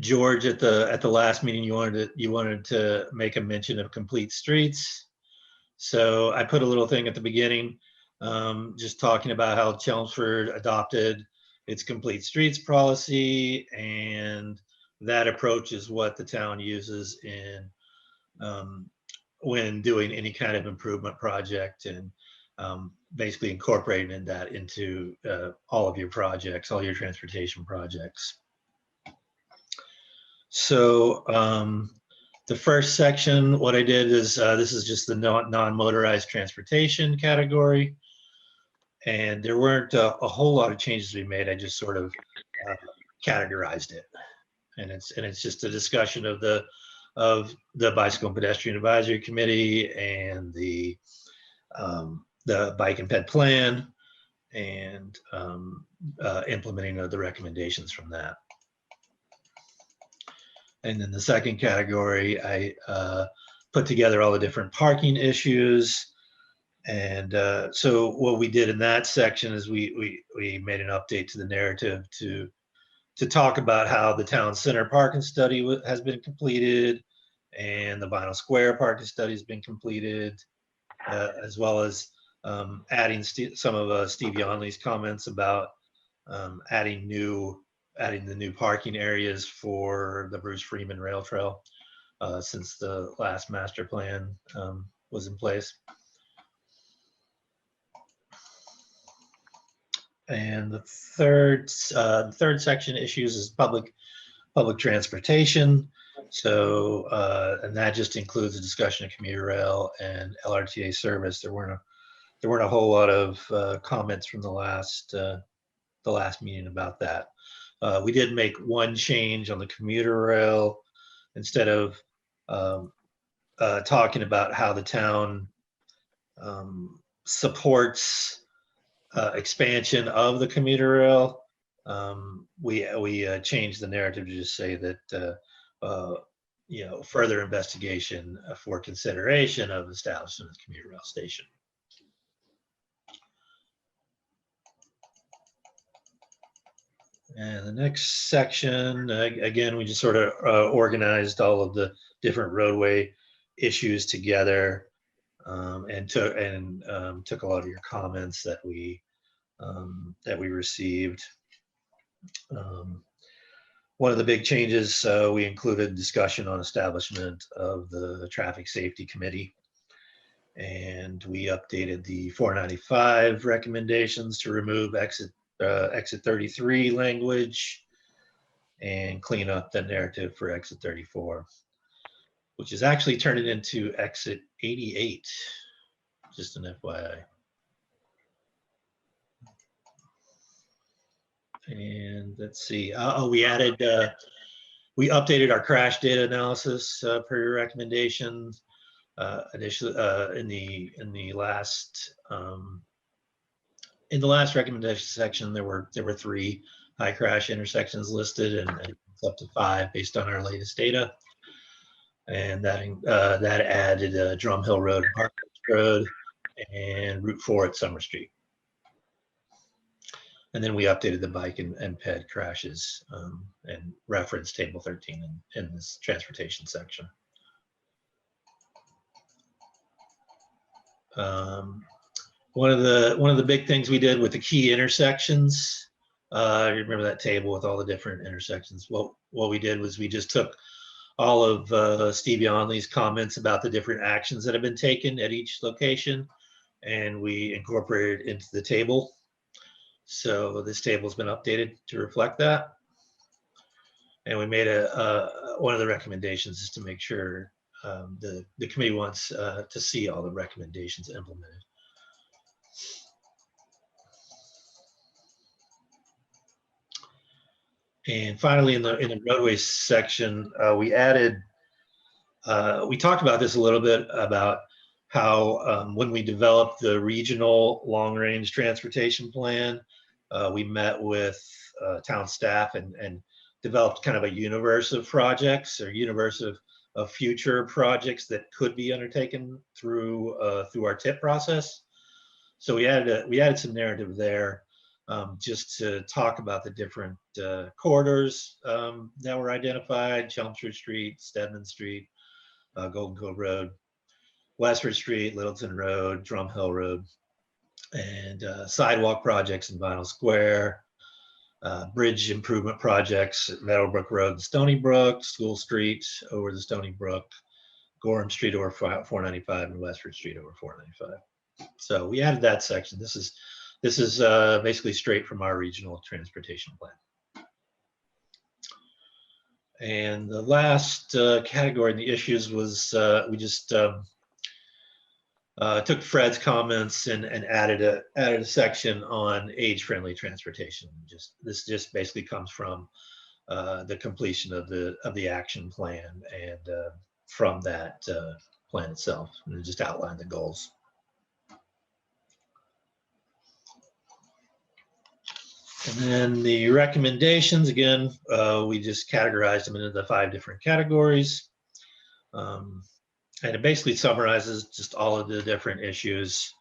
George, at the last meeting, you wanted to make a mention of complete streets. So I put a little thing at the beginning, just talking about how Chelmsford adopted its complete streets policy, and that approach is what the town uses in when doing any kind of improvement project. And basically incorporating that into all of your projects, all your transportation projects. So the first section, what I did is this is just the non-motorized transportation category. And there weren't a whole lot of changes we made. I just sort of categorized it. And it's just a discussion of the Bicycle and Pedestrian Advisory Committee and the Bike and Ped Plan and implementing of the recommendations from that. And then the second category, I put together all the different parking issues. And so what we did in that section is we made an update to the narrative to talk about how the town center parking study has been completed and the Vinyl Square parking study has been completed, as well as adding some of Steve Yonley's comments about adding the new parking areas for the Bruce Freeman Rail Trail since the last master plan was in place. And the third section issues is public transportation. So and that just includes a discussion of commuter rail and LRTA service. There weren't a whole lot of comments from the last meeting about that. We did make one change on the commuter rail. Instead of talking about how the town supports expansion of the commuter rail, we changed the narrative to just say that further investigation for consideration of establishment of the commuter rail station. And the next section, again, we just sort of organized all of the different roadway issues together, and took a lot of your comments that we received. One of the big changes, we included discussion on establishment of the Traffic Safety Committee, and we updated the 495 recommendations to remove exit 33 language and clean up the narrative for exit 34, which is actually turning into exit 88, just an FYI. And let's see, we updated our crash data analysis per your recommendations. Initially, in the last recommendation section, there were 3 high crash intersections listed, and it's up to 5 based on our latest data. And that added Drum Hill Road, Parklands Road, and Route 4 at Summer Street. And then we updated the bike and ped crashes and referenced table 13 in this transportation section. One of the big things we did with the key intersections, you remember that table with all the different intersections. What we did was we just took all of Steve Yonley's comments about the different actions that have been taken at each location, and we incorporated it into the table. So this table has been updated to reflect that. And we made one of the recommendations is to make sure the committee wants to see all the recommendations implemented. And finally, in the roadways section, we talked about this a little bit about how when we developed the regional long-range transportation plan, we met with town staff and developed kind of a universe of projects or universe of future projects that could be undertaken through our TIP process. So we added some narrative there. Just to talk about the different corridors that were identified: Chelmsford Street, Stedman Street, Golden Cove Road, Westford Street, Littleton Road, Drum Hill Road, and sidewalk projects in Vinyl Square, bridge improvement projects at Meadowbrook Road and Stony Brook, School Street over the Stony Brook, Gorham Street over 495, and Westford Street over 495. So we added that section. This is basically straight from our regional transportation plan. And the last category in the issues was we just took Fred's comments and added a section on age-friendly transportation. This just basically comes from the completion of the action plan and from that plan itself, and it just outlined the goals. And then the recommendations, again, we just categorized them into the 5 different categories. And it basically summarizes just all of the different issues.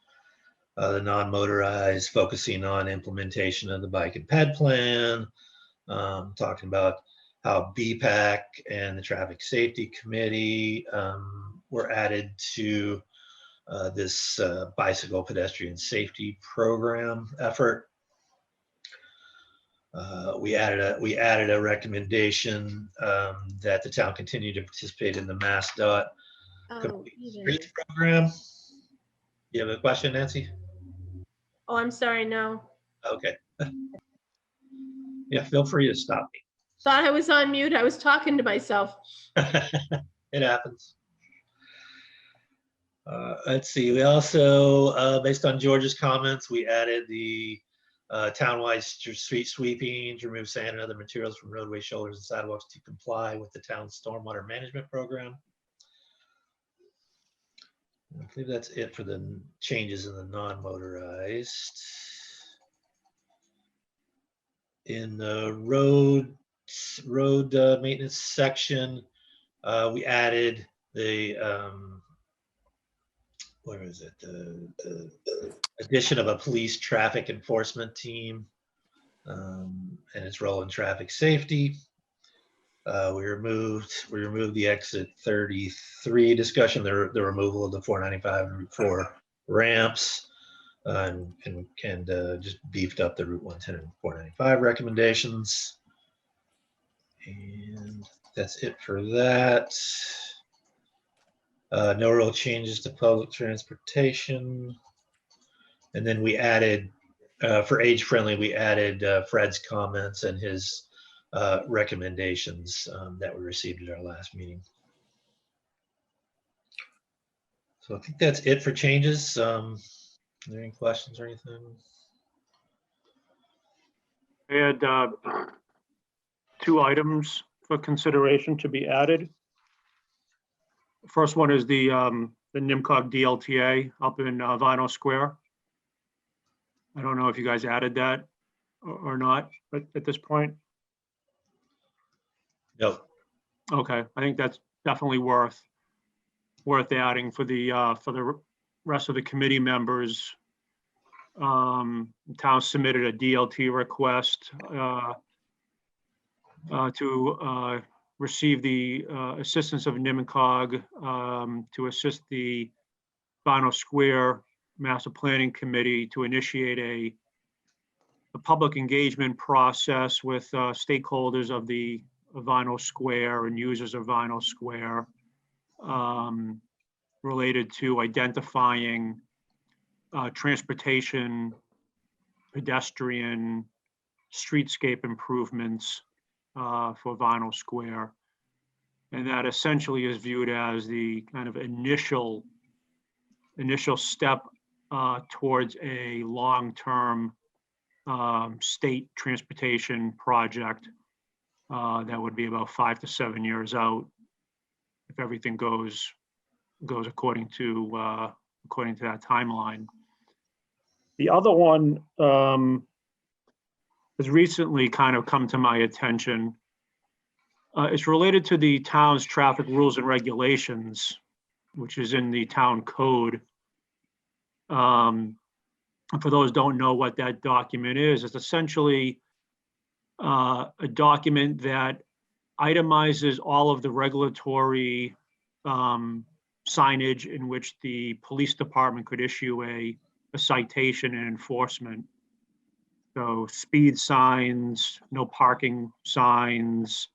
The non-motorized, focusing on implementation of the bike and ped plan, talking about how BPAC and the Traffic Safety Committee were added to this bicycle pedestrian safety program effort. We added a recommendation that the town continue to participate in the MassDOT Complete Streets program. You have a question, Nancy? Oh, I'm sorry, no. Okay. Yeah, feel free to stop me. Thought I was on mute. I was talking to myself. It happens. Let's see. We also, based on George's comments, we added the townwide street sweeping to remove sand and other materials from roadways, shoulders, and sidewalks to comply with the town's stormwater management program. I believe that's it for the changes in the non-motorized. In the road maintenance section, we added the where is it? The addition of a police traffic enforcement team and its role in traffic safety. We removed the exit 33 discussion, the removal of the 495 and Route 4 ramps, and just beefed up the Route 110 and 495 recommendations. And that's it for that. No real changes to public transportation. And then we added, for age friendly, we added Fred's comments and his recommendations that we received at our last meeting. So I think that's it for changes. Are there any questions or anything? I had 2 items for consideration to be added. First one is the NIMCOG DLTA up in Vinyl Square. I don't know if you guys added that or not, but at this point. No. Okay, I think that's definitely worth adding for the rest of the committee members. Town submitted a DLT request to receive the assistance of NIMCOG to assist the Vinyl Square Master Planning Committee to initiate a public engagement process with stakeholders of the Vinyl Square and users of Vinyl Square related to identifying transportation, pedestrian, streetscape improvements for Vinyl Square. And that essentially is viewed as the kind of initial step towards a long-term state transportation project that would be about 5 to 7 years out if everything goes according to that timeline. The other one has recently kind of come to my attention. It's related to the town's traffic rules and regulations, which is in the town code. For those who don't know what that document is, it's essentially a document that itemizes all of the regulatory signage in which the police department could issue a citation and enforcement. So speed signs, no parking signs,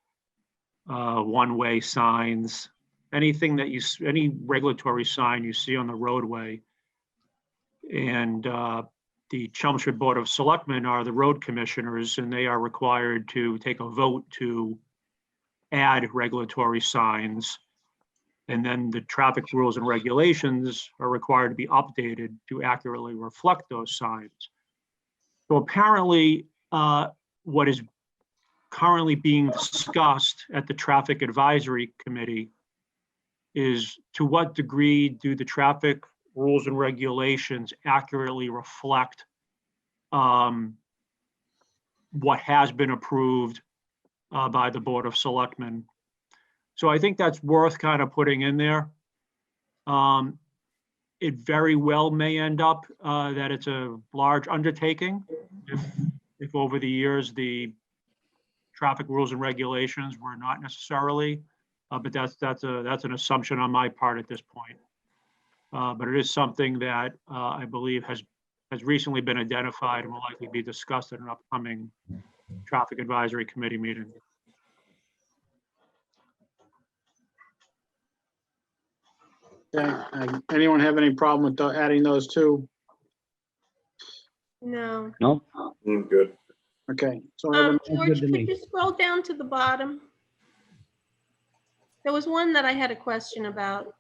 one-way signs, anything that any regulatory sign you see on the roadway And the Chelmsford Board of Selectmen are the road commissioners, and they are required to take a vote to add regulatory signs. And then the traffic rules and regulations are required to be updated to accurately reflect those signs. So apparently, what is currently being discussed at the Traffic Advisory Committee is to what degree do the traffic rules and regulations accurately reflect what has been approved by the Board of Selectmen. So I think that's worth kind of putting in there. It very well may end up that it's a large undertaking if over the years the traffic rules and regulations were not necessarily, but that's an assumption on my part at this point. But it is something that I believe has recently been identified and will likely be discussed at an upcoming Traffic Advisory Committee meeting. Okay, anyone have any problem with adding those two? No. No, Good. Okay, so I have a- George, good to could me. you scroll down to the bottom? There was one that I had a question about.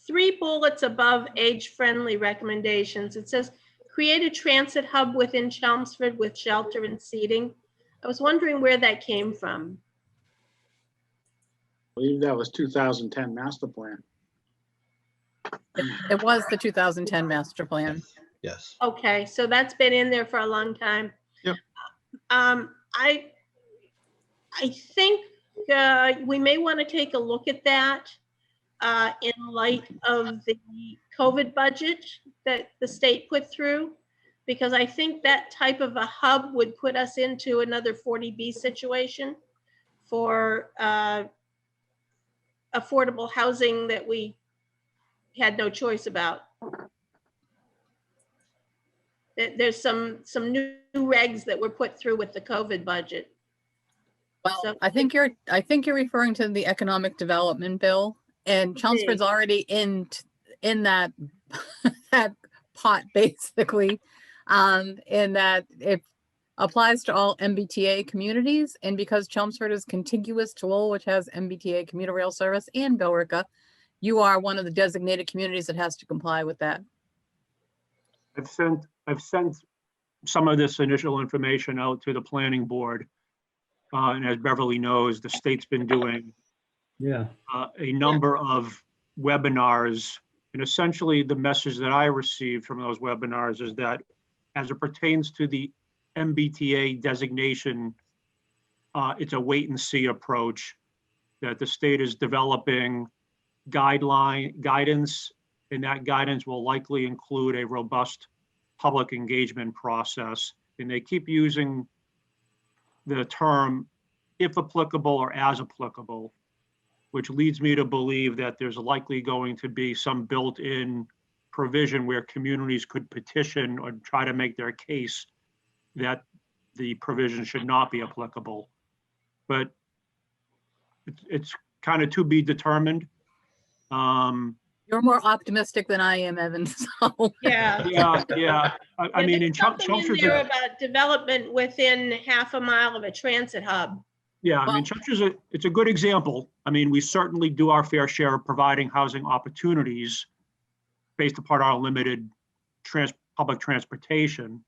3 bullets above age-friendly recommendations. It says, create a transit hub within Chelmsford with shelter and seating. I was wondering where that came from. I believe that was 2010 master plan. It was the 2010 master plan. Yes. Okay, so that's been in there for a long time. Yep. I think we may want to take a look at that in light of the COVID budget that the state put through, because I think that type of a hub would put us into another 40B situation for affordable housing that we had no choice about. There's some new regs that were put through with the COVID budget. Well, So- I think you're referring to the economic development bill, and Chelmsford's already in that that pot basically, in that it applies to all MBTA communities, and because Chelmsford is contiguous to Lowell, which has MBTA commuter rail service, and Billerica, you are one of the designated communities that has to comply with that. I've sent some of this initial information out to the planning board. And as Beverly knows, the state's been doing Yeah. a number of webinars. And essentially the message that I received from those webinars is that as it pertains to the MBTA designation, it's a wait and see approach, that the state is developing guidance, and that guidance will likely include a robust public engagement process. And they keep using the term if applicable or as applicable, which leads me to believe that there's likely going to be some built-in provision where communities could petition or try to make their case that the provision should not be applicable. But it's kind of to be determined. You're more optimistic than I am, Evan. So Yeah. Yeah. I mean, in Something in there about development within half a mile of a transit hub. Yeah, I mean, Chelmsford it's a good example. I mean, we certainly do our fair share of providing housing opportunities based upon our limited public transportation.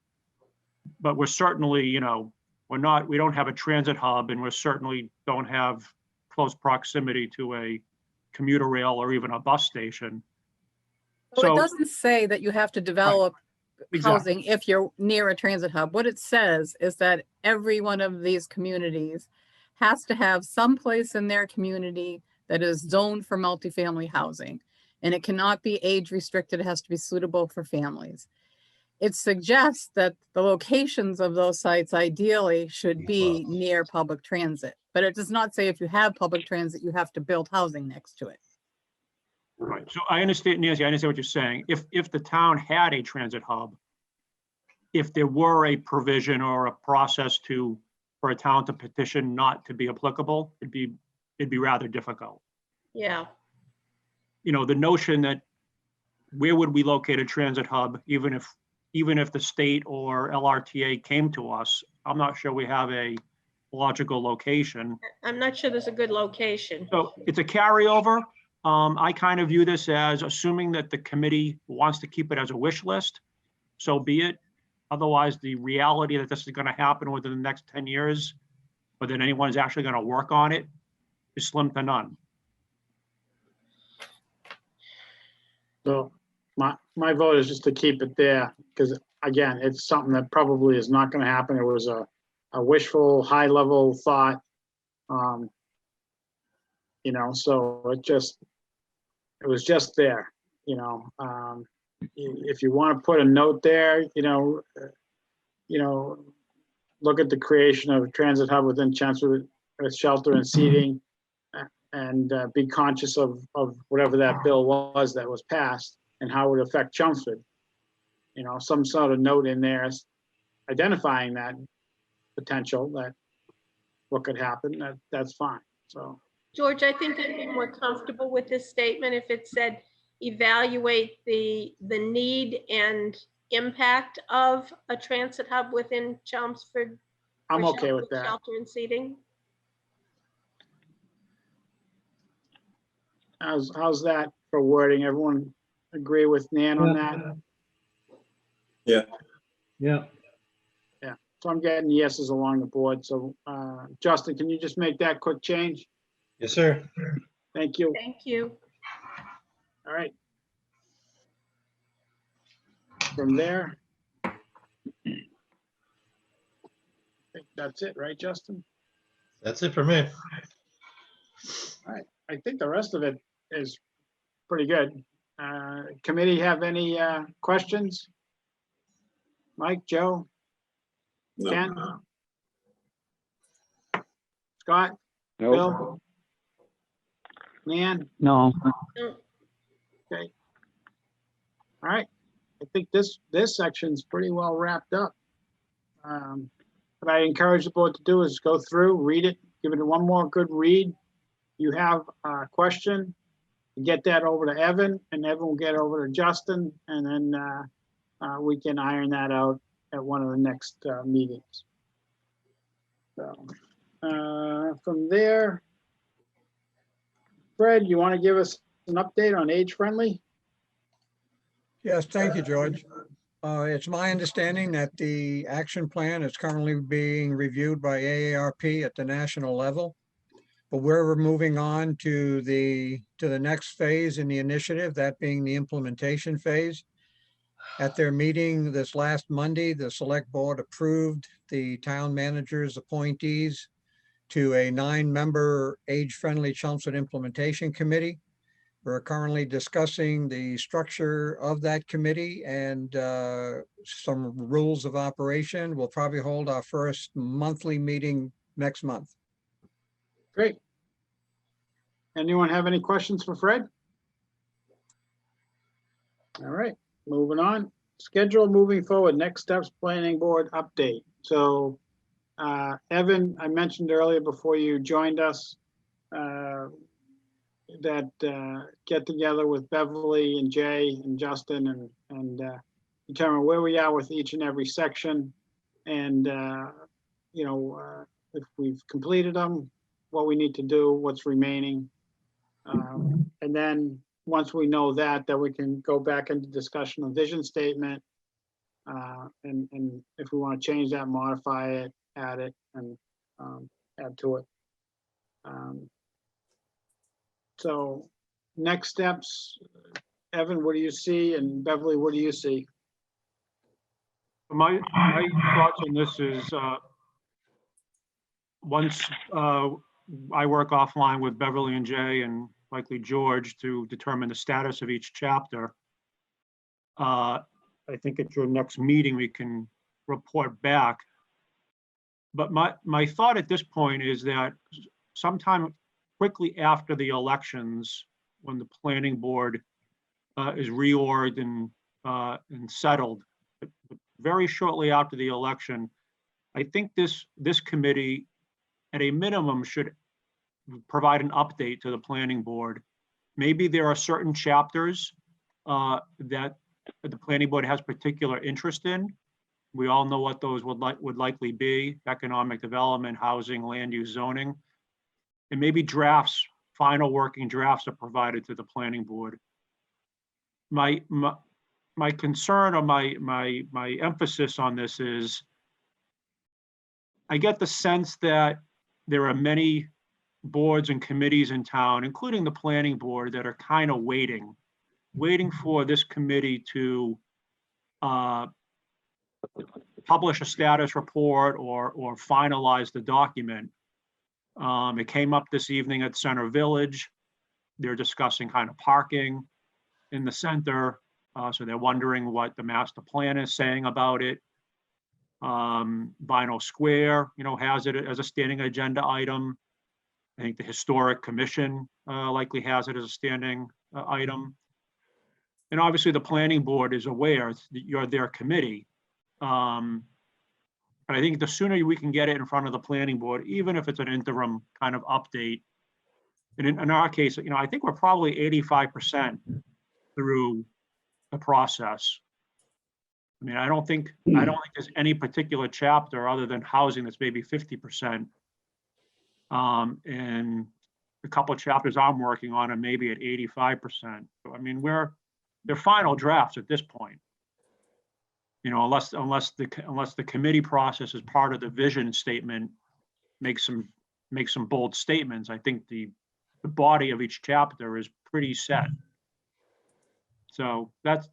But we're certainly, you know, we don't have a transit hub, and we certainly don't have close proximity to a commuter rail or even a bus station. So it doesn't say that you have to develop housing if you're near a transit hub. What it says is that every one of these communities has to have some place in their community that is zoned for multifamily housing. And it cannot be age restricted. It has to be suitable for families. It suggests that the locations of those sites ideally should be near public transit, but it does not say if you have public transit, you have to build housing next to it. Right. So I understand, Nancy, I understand what you're saying. If the town had a transit hub, if there were a provision or a process for a town to petition not to be applicable, it'd be rather difficult. Yeah. the notion that where would we locate a transit hub, even if the state or LRTA came to us, I'm not sure we have a logical location. I'm not sure there's a good location. So it's a carryover. I kind of view this as assuming that the committee wants to keep it as a wish list, so be it. Otherwise, the reality that this is going to happen within the next 10 years, or that anyone is actually going to work on it, is slim to none. So my vote is just to keep it there, because again, it's something that probably is not gonna happen. It was a wishful, high level thought. So it was just there, if you want to put a note there, look at the creation of a transit hub within Chelmsford with shelter and seating, and be conscious of whatever that bill was that was passed and how it would affect Chelmsford. Some sort of note in there identifying that potential, that what could happen, that's fine. So, George, I think I'd be more comfortable with this statement if it said, evaluate the need and impact of a transit hub within Chelmsford. I'm for okay with that. Shelter and seating. How's that for wording? Everyone agree with Nan on that? Yeah. Yeah. So I'm getting yeses along the board. So Justin, can you just make that quick change? Yes, sir. Thank you. Thank you. All right. From there, I think that's it, right, Justin? That's it for me. All right. I think the rest of it is pretty good. Committee have any questions? Mike, Joe, No. Ken? Scott, Nope. Bill? Nan? No, Okay. All right. I think this section's pretty well wrapped up. What I encourage the board to do is go through, read it, give it one more good read. You have a question, get that over to Evan, and Evan will get over to Justin, and then we can iron that out at one of the next meetings. So from there, Fred, you want to give us an update on age friendly? Yes, thank you, George. It's my understanding that the action plan is currently being reviewed by AARP at the national level. But we're moving on to the next phase in the initiative, that being the implementation phase. At their meeting this last Monday, the select board approved the town manager's appointees to a 9-member age-friendly Chelmsford implementation committee. We're currently discussing the structure of that committee and some rules of operation. We'll probably hold our first monthly meeting next month. Great. Anyone have any questions for Fred? All right, moving on. Schedule moving forward, next steps, planning board update. So Evan, I mentioned earlier before you joined us that get together with Beverly and Jay and Justin and determine where we are with each and every section. And, if we've completed them, what we need to do, what's remaining. And then once we know that we can go back into discussion of vision statement. And if we want to change that, modify it, add it, and add to it. So next steps, Evan, what do you see? And Beverly, what do you see? My thoughts on this is once I work offline with Beverly and Jay and likely George to determine the status of each chapter, I think at your next meeting we can report back. But my thought at this point is that sometime quickly after the elections, when the planning board is reorged and settled, but very shortly after the election, I think this committee, at a minimum, should provide an update to the planning board Maybe there are certain chapters that the planning board has particular interest in. We all know what those would likely be: economic development, housing, land use, zoning. And maybe drafts, final working drafts are provided to the planning board. My concern, or my emphasis on this is, I get the sense that there are many boards and committees in town, including the planning board, that are kind of waiting for this committee to publish a status report or finalize the document. It came up this evening at Center Village. They're discussing kind of parking in the center. So they're wondering what the master plan is saying about it. Vinyl Square, has it as a standing agenda item. I think the Historic Commission likely has it as a standing item. And obviously the planning board is aware that you're their committee. But I think the sooner we can get it in front of the planning board, even if it's an interim kind of update. And in our case, I think we're probably 85% through the process. I mean, I don't think there's any particular chapter other than housing that's maybe 50%. And a couple of chapters I'm working on are maybe at 85%. So I mean, they're final drafts at this point. Unless the committee process as part of the vision statement makes some bold statements, I think the body of each chapter is pretty set. So that's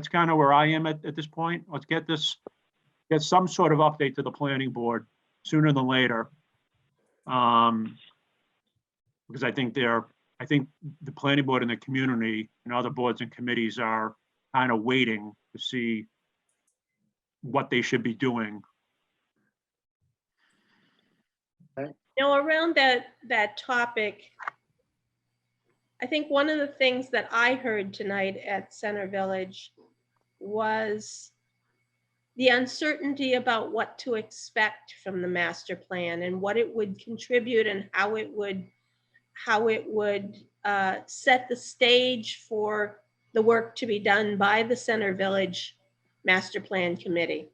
kind of where I am at this point. Let's get some sort of update to the planning board sooner than later. Because I think the planning board and the community and other boards and committees are kind of waiting to see what they should be doing. Around that topic, I think one of the things that I heard tonight at Center Village was the uncertainty about what to expect from the master plan and what it would contribute and how it would set the stage for the work to be done by the Center Village Master Plan Committee.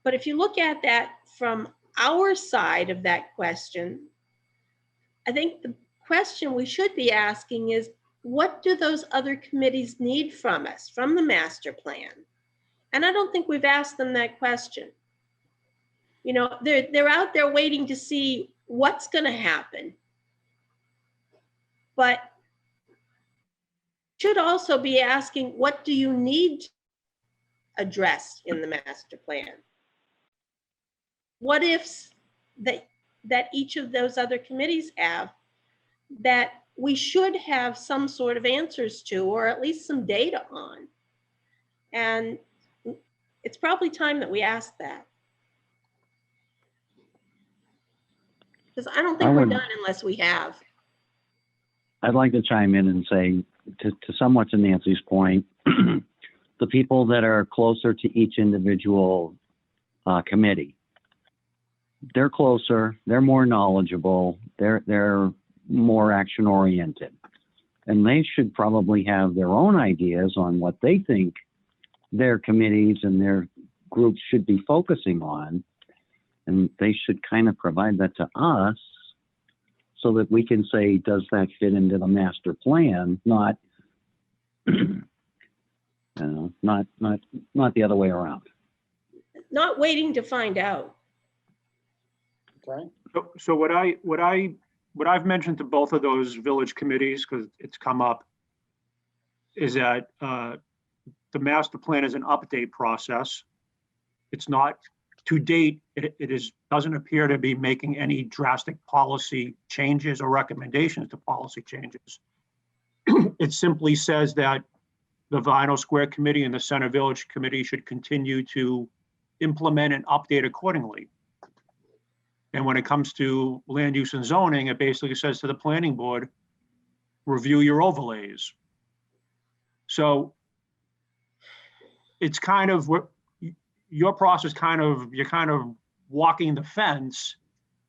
But if you look at that from our side of that question, I think the question we should be asking is, what do those other committees need from us, from the master plan? And I don't think we've asked them that question. They're out there waiting to see what's going to happen. But should also be asking, what do you need addressed in the master plan? What ifs that each of those other committees have that we should have some sort of answers to, or at least some data on? And it's probably time that we ask that. Because I don't think we're done unless we have. I'd like to chime in and say, to somewhat to Nancy's point, the people that are closer to each individual committee, they're closer, they're more knowledgeable, they're more action oriented, and they should probably have their own ideas on what they think their committees and their groups should be focusing on, and they should kind of provide that to us so that we can say, does that fit into the master plan? Not not the other way around. Not waiting to find out. Okay. So what I've mentioned to both of those village committees, because it's come up, is that the master plan is an update process. It's not, to date, it doesn't appear to be making any drastic policy changes or recommendations to policy changes. It simply says that the Vinyl Square Committee and the Center Village Committee should continue to implement and update accordingly. And when it comes to land use and zoning, it basically says to the planning board, review your overlays. So it's kind of what your process you're kind of walking the fence,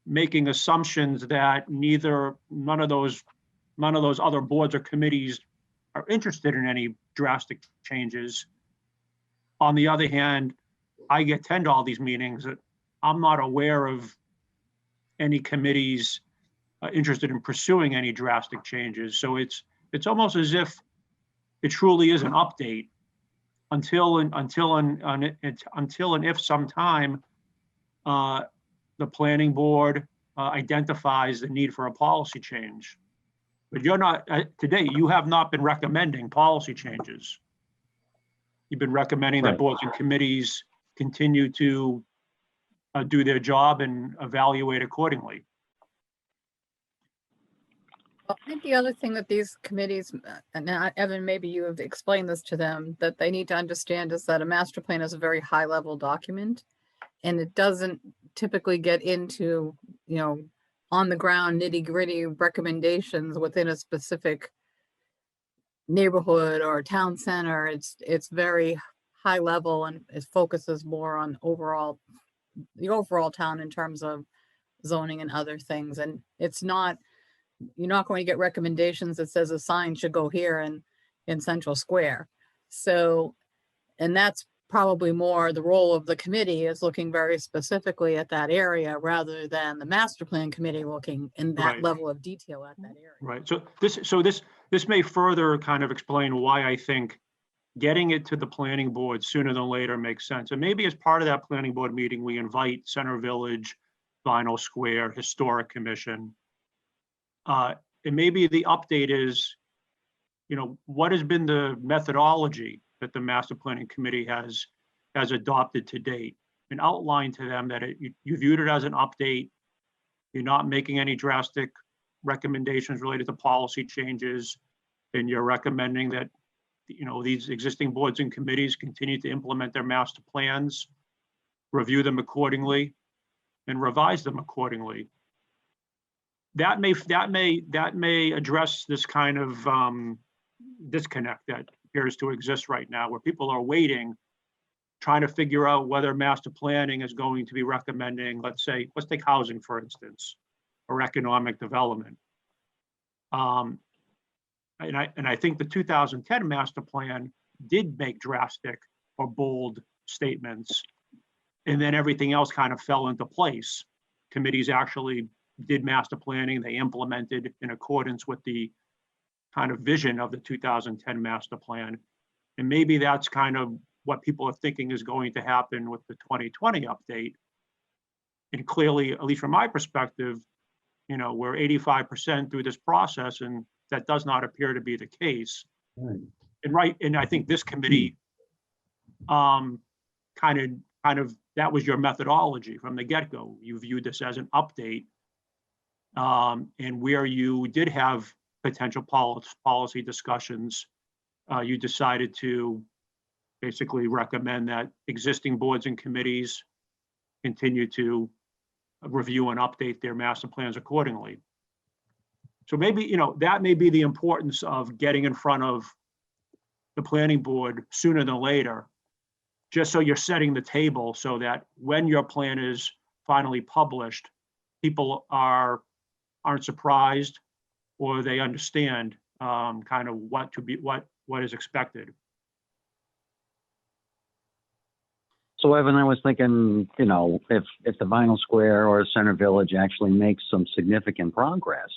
making assumptions that none of those none of those other boards or committees are interested in any drastic changes. On the other hand, I attend all these meetings that I'm not aware of any committees interested in pursuing any drastic changes. So it's almost as if it truly is an update until and if sometime the planning board identifies the need for a policy change. But you're not, today, you have not been recommending policy changes. You've been recommending that Right. boards and committees continue to do their job and evaluate accordingly. Well, I think the other thing that these committees, and now, Evan, maybe you have explained this to them, that they need to understand is that a master plan is a very high level document. And it doesn't typically get into, on the ground nitty gritty recommendations within a specific neighborhood or town center. It's very high level, and it focuses more on the overall town in terms of zoning and other things. And you're not going to get recommendations that says a sign should go here in Central Square. So, and that's probably more the role of the committee, is looking very specifically at that area rather than the master plan committee looking in that Right. level of detail at that area. Right. So this may further kind of explain why I think getting it to the planning board sooner than later makes sense. And maybe as part of that planning board meeting, we invite Center Village, Vinyl Square, Historic Commission. And maybe the update is, what has been the methodology that the master planning committee has adopted to date, and outline to them that you viewed it as an update. You're not making any drastic recommendations related to policy changes, and you're recommending that these existing boards and committees continue to implement their master plans, review them accordingly, and revise them accordingly. That may address this kind of disconnect that appears to exist right now, where people are waiting, trying to figure out whether master planning is going to be recommending, let's take housing, for instance, or economic development. And I think the 2010 master plan did make drastic or bold statements, and then everything else kind of fell into place. Committees actually did master planning, they implemented in accordance with the kind of vision of the 2010 master plan. And maybe that's kind of what people are thinking is going to happen with the 2020 update. And clearly, at least from my perspective, we're 85% through this process, and that does not appear to be the case. Right. And I think this committee kind of that was your methodology from the get-go. You viewed this as an update, and where you did have potential policy discussions, you decided to basically recommend that existing boards and committees continue to review and update their master plans accordingly. So maybe, that may be the importance of getting in front of the planning board sooner than later, just so you're setting the table so that when your plan is finally published, people aren't surprised, or they understand kind of what is expected. So Evan, I was thinking, if the Vinyl Square or Center Village actually makes some significant progress,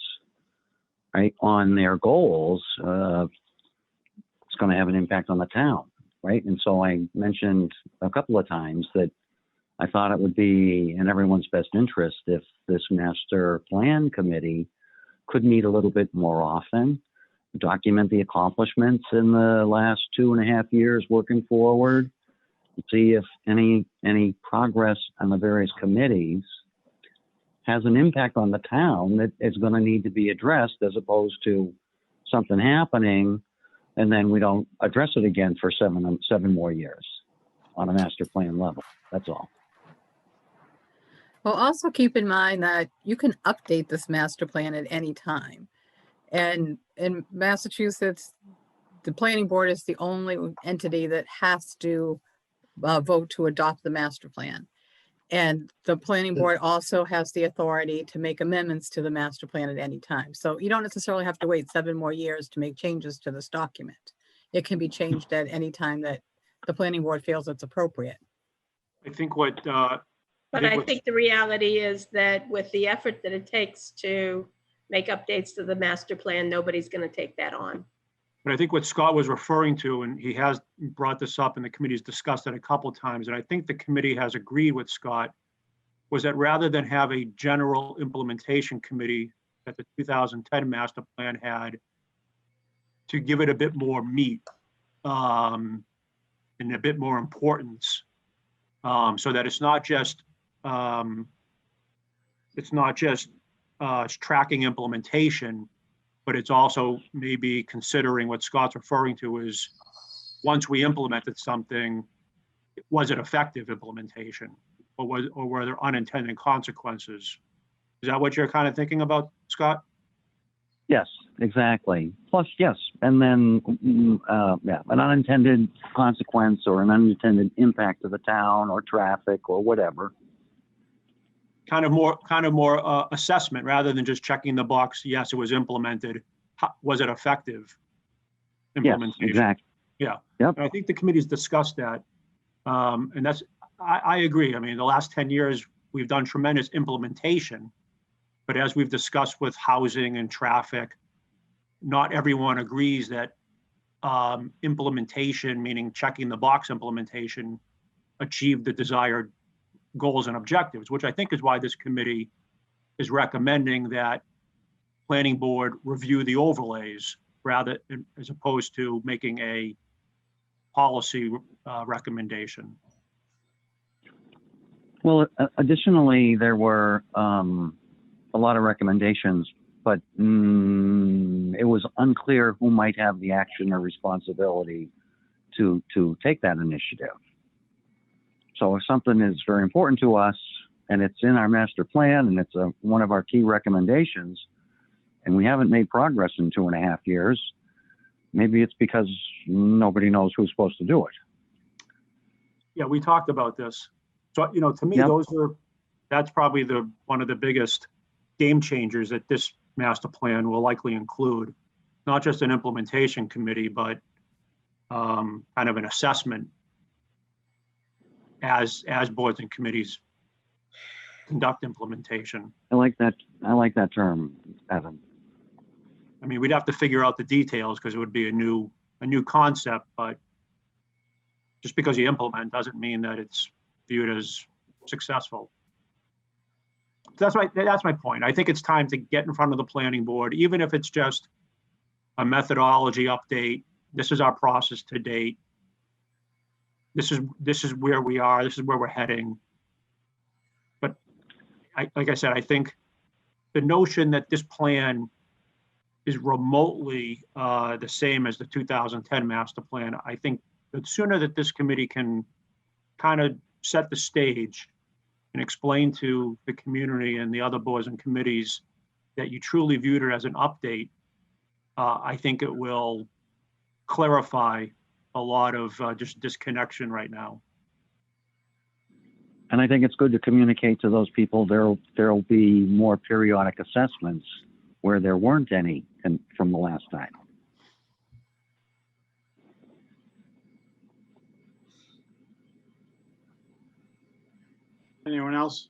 right, on their goals, it's going to have an impact on the town, right? And so I mentioned a couple of times that I thought it would be in everyone's best interest if this master plan committee could meet a little bit more often, document the accomplishments in the last 2.5 years working forward, see if any progress on the various committees has an impact on the town that is going to need to be addressed, as opposed to something happening and then we don't address it again for seven more years on a master plan level. That's all. Well, also keep in mind that you can update this master plan at any time. And in Massachusetts, the planning board is the only entity that has to vote to adopt the master plan. And the planning board also has the authority to make amendments to the master plan at any time. So you don't necessarily have to wait 7 more years to make changes to this document. It can be changed at any time that the planning board feels it's appropriate. I think what, But I think the reality is that with the effort that it takes to make updates to the master plan, nobody's going to take that on. but I think what Scott was referring to, and he has brought this up and the committee's discussed it a couple of times, and I think the committee has agreed with Scott, was that rather than have a general implementation committee that the 2010 master plan had, to give it a bit more meat and a bit more importance, so that it's not just tracking implementation, but it's also maybe considering what Scott's referring to is once we implemented something, was it effective implementation, or were there unintended consequences? Is that what you're kind of thinking about, Scott? Yes, exactly. Plus, yes, and then, yeah, an unintended consequence or an unintended impact to the town or traffic or whatever. Kind of more assessment rather than just checking the box. Yes, it was implemented. Was it effective implementation? Yes, exactly. Yeah. Yep. And I think the committee's discussed that. And that's, I agree. I mean, the last 10 years, we've done tremendous implementation, but as we've discussed with housing and traffic, not everyone agrees that implementation, meaning checking the box implementation, achieved the desired goals and objectives, which I think is why this committee is recommending that planning board review the overlays rather as opposed to making a policy recommendation. Well, additionally, there were a lot of recommendations, but it was unclear who might have the action or responsibility to take that initiative. So if something is very important to us and it's in our master plan and it's one of our key recommendations and we haven't made progress in 2.5 years, maybe it's because nobody knows who's supposed to do it. Yeah, we talked about this. So, you know, to me, Yep. that's probably one of the biggest game changers that this master plan will likely include, not just an implementation committee, but kind of an assessment as boards and committees conduct implementation. I like that term, Evan. I mean, we'd have to figure out the details because it would be a new concept, but just because you implement doesn't mean that it's viewed as successful. That's my point. I think it's time to get in front of the planning board, even if it's just a methodology update. This is our process to date. This is where we are. This is where we're heading. But like I said, I think the notion that this plan is remotely the same as the 2010 master plan, I think the sooner that this committee can kind of set the stage and explain to the community and the other boards and committees that you truly viewed it as an update, I think it will clarify a lot of just disconnection right now. And I think it's good to communicate to those people there'll be more periodic assessments where there weren't any from the last time. Anyone else?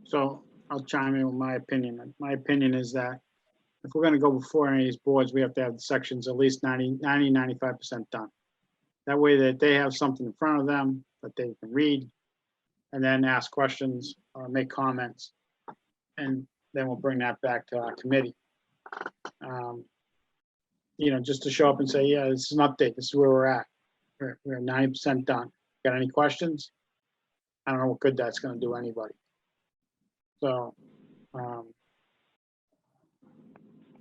So I'll chime in with my opinion. My opinion is that if we're going to go before any of these boards, we have to have the sections at least 95% done. That way that they have something in front of them that they can read and then ask questions or make comments. And then we'll bring that back to our committee. You know, just to show up and say, yeah, this is an update. This is where we're at. We're 90% done. Got any questions? I don't know what good that's going to do anybody. So,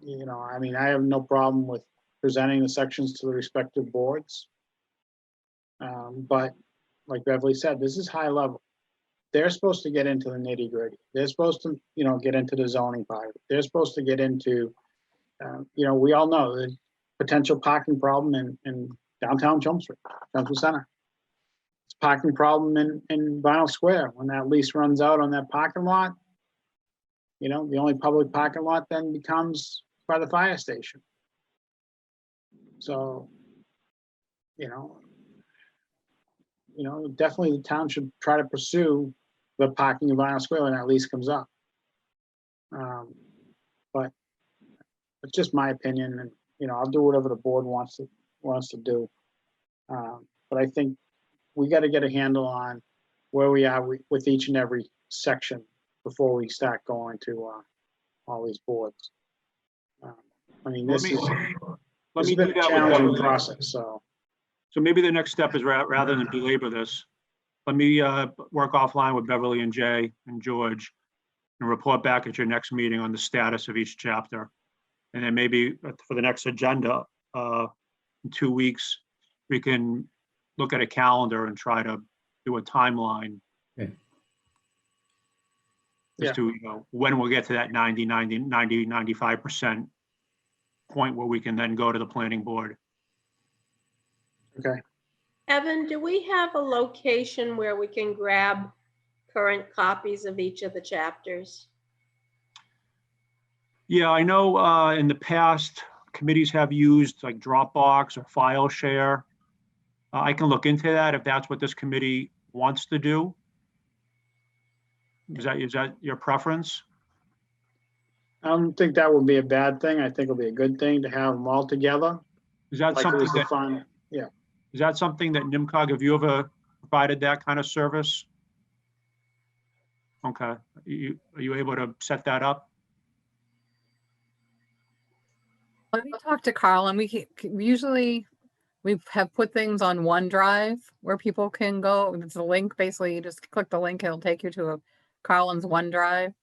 you know, I mean, I have no problem with presenting the sections to the respective boards. But like Beverly said, this is high level. They're supposed to get into the nitty gritty. They're supposed to, you know, get into the zoning part of it. They're supposed to get into, you know, we all know the potential parking problem in downtown Chelmsford Center. parking problem in Vinyl Square. When that lease runs out on that parking lot, the only public parking lot then becomes by the fire station. So, definitely the town should try to pursue the parking in Vinyl Square when that lease comes up. But it's just my opinion, and I'll do whatever the board wants to do. But I think we got to get a handle on where we are with each and every section before we start going to all these boards. I mean, this has been a challenging process. So maybe the next step is rather than belabor this, let me work offline with Beverly and Jay and George and report back at your next meeting on the status of each chapter. And then maybe for the next agenda, in 2 weeks, we can look at a calendar and try to do a timeline. Okay. As to, when we'll get to that 95% point where we can then go to the planning board. okay. Evan, do we have a location where we can grab current copies of each of the chapters? Yeah, I know in the past, committees have used like Dropbox or file share. I can look into that if that's what this committee wants to do. Is that your preference? I don't think that would be a bad thing. I think it'll be a good thing to have them all together. Is that Like it something was that, defined. is that something that NIMCOG, have you ever provided that kind of service? Okay, are you able to set that up? Let me talk to Carl, and we have put things on OneDrive where people can go. It's a link, basically you just click the link, it'll take you to Carlin's OneDrive.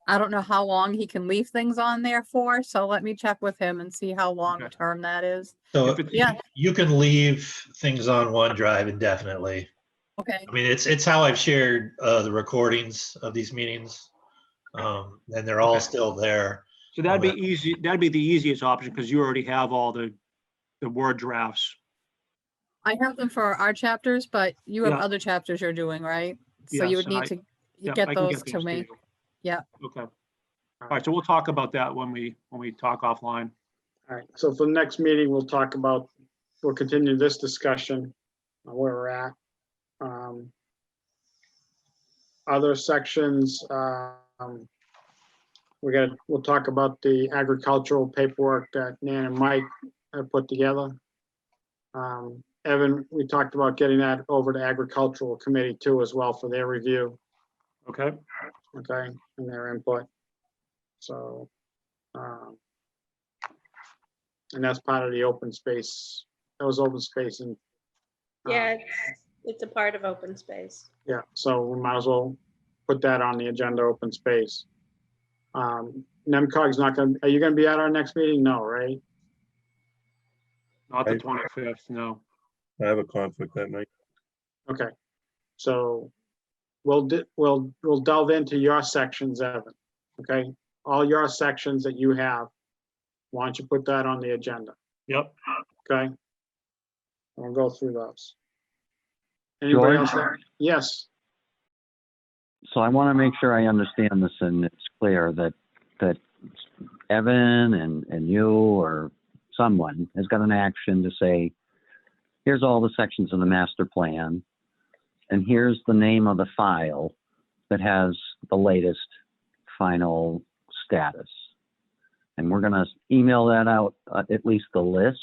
I don't know how long he can leave things on there for, so let me check with him and see how long Okay. term that is. So Yeah. you can leave things on OneDrive indefinitely. Okay. I mean, it's how I've shared the recordings of these meetings, and they're all still there. So that'd be easy. That'd be the easiest option because you already have all the Word drafts. I have them for our chapters, but you have Yeah. other chapters you're doing, right? So you Yes, would and need to Yeah, get I can those to me. you. Yeah. Okay. All right. So we'll talk about that when we talk offline. All right. So for the next meeting, we'll continue this discussion on where we're at. Other sections, we'll talk about the agricultural paperwork that Nan and Mike have put together. Evan, we talked about getting that over to agricultural committee too as well for their review, Okay. okay, and their input. So, and that's part of the open space. That was open space and Yeah, it's a part of open space. yeah, so we might as well put that on the agenda, open space. NEMCOG's not gonna, are you gonna be at our next meeting? No, right? Not the Right. 25th. No. I have a conflict that night. Okay, so we'll delve into your sections, Evan, okay? All your sections that you have, why don't you put that on the agenda, Yep. okay? We'll go through those. Anybody George? else? Yes, So I want to make sure I understand this and it's clear that Evan and you or someone has got an action to say, here's all the sections of the master plan, and here's the name of the file that has the latest final status. And we're going to email that out, at least the list,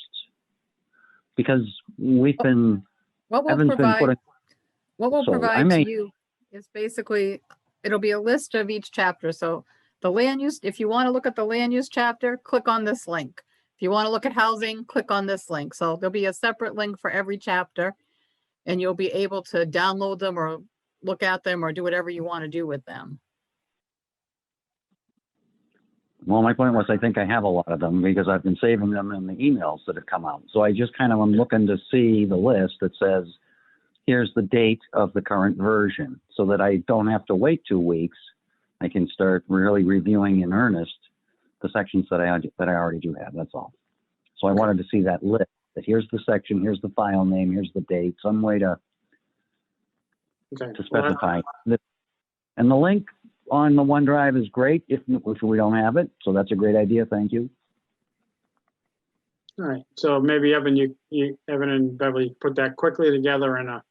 because we've been, What we'll Evan's been provide, putting, what we'll so I provide may- to you is basically, it'll be a list of each chapter. So the land use, if you want to look at the land use chapter, click on this link. If you want to look at housing, click on this link. So there'll be a separate link for every chapter, and you'll be able to download them or look at them or do whatever you want to do with them. well, my point was, I think I have a lot of them because I've been saving them in the emails that have come out. So I just kind of am looking to see the list that says, here's the date of the current version, so that I don't have to wait 2 weeks. I can start really reviewing in earnest the sections that I already do have. That's all. So I wanted to see that list, that here's the section, here's the file name, here's the date, some way to Okay. to Well, specify. And the link on the OneDrive is great if we don't have it. So that's a great idea. Thank you. All right, so maybe Evan, Evan and Beverly put that quickly together on a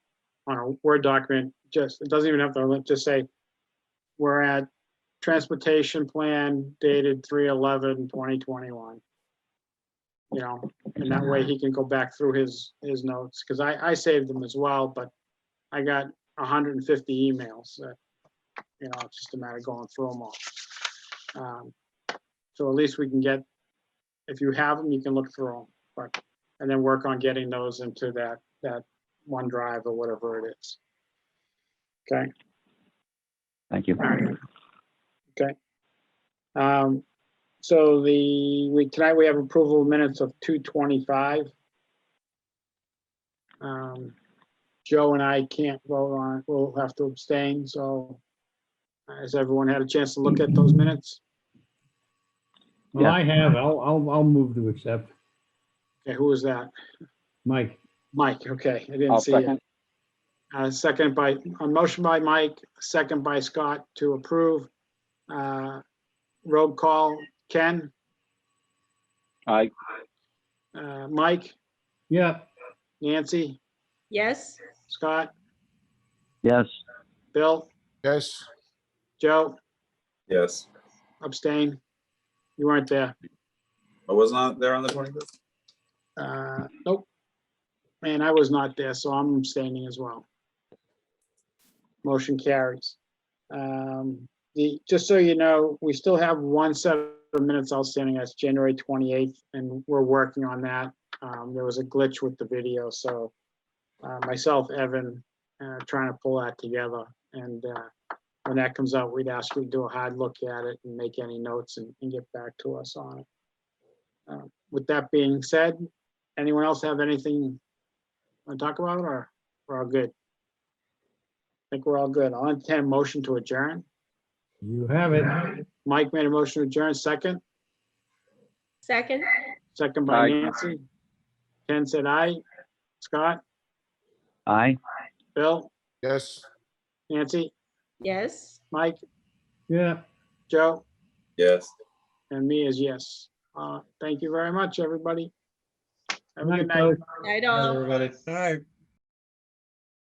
Word document. Just, it doesn't even have to just say, we're at transportation plan dated 3/11/2021. You know, and that way he can go back through his notes, because I saved them as well, but I got 150 emails that, you know, it's just a matter of going through them all. So at least we can get, if you have them, you can look through them, but, and then work on getting those into that OneDrive or whatever it is. Okay. Thank you. All right. Okay. So tonight we have approval of minutes of 2/25. Joe and I can't vote on it. We'll have to abstain. So has everyone had a chance to look at those minutes? Well, Yeah. I have, I'll move to accept. Okay, who was that? Mike, Mike, okay, I didn't I'll see it. second. Second by, a motion by Mike, second by Scott to approve. Roll call, Ken, Aye. Mike, yeah, Nancy, Yes, Scott, Yes. Bill, Yes, Joe, Yes. abstain. You weren't there. I was not there on the 25th. Nope. And I was not there, so I'm abstaining as well. Motion carries. Just so you know, we still have one set of minutes outstanding. That's January 28th, and we're working on that. There was a glitch with the video, so myself, Evan, trying to pull that together. And when that comes out, we'd ask you to do a hard look at it and make any notes and get back to us on it. With that being said, anyone else have anything to talk about, or we're all good? I think we're all good. I'll entertain a motion to adjourn. you have it. Mike made a motion to adjourn, second. second, Second by Aye. Nancy. Ken said aye. Scott, Aye. Bill, yes. Nancy, yes. Mike, Yeah. Joe, Yes. and me is yes. Thank you very much, everybody. Have a Night, good night. folks. Night Bye, all. everybody. All right.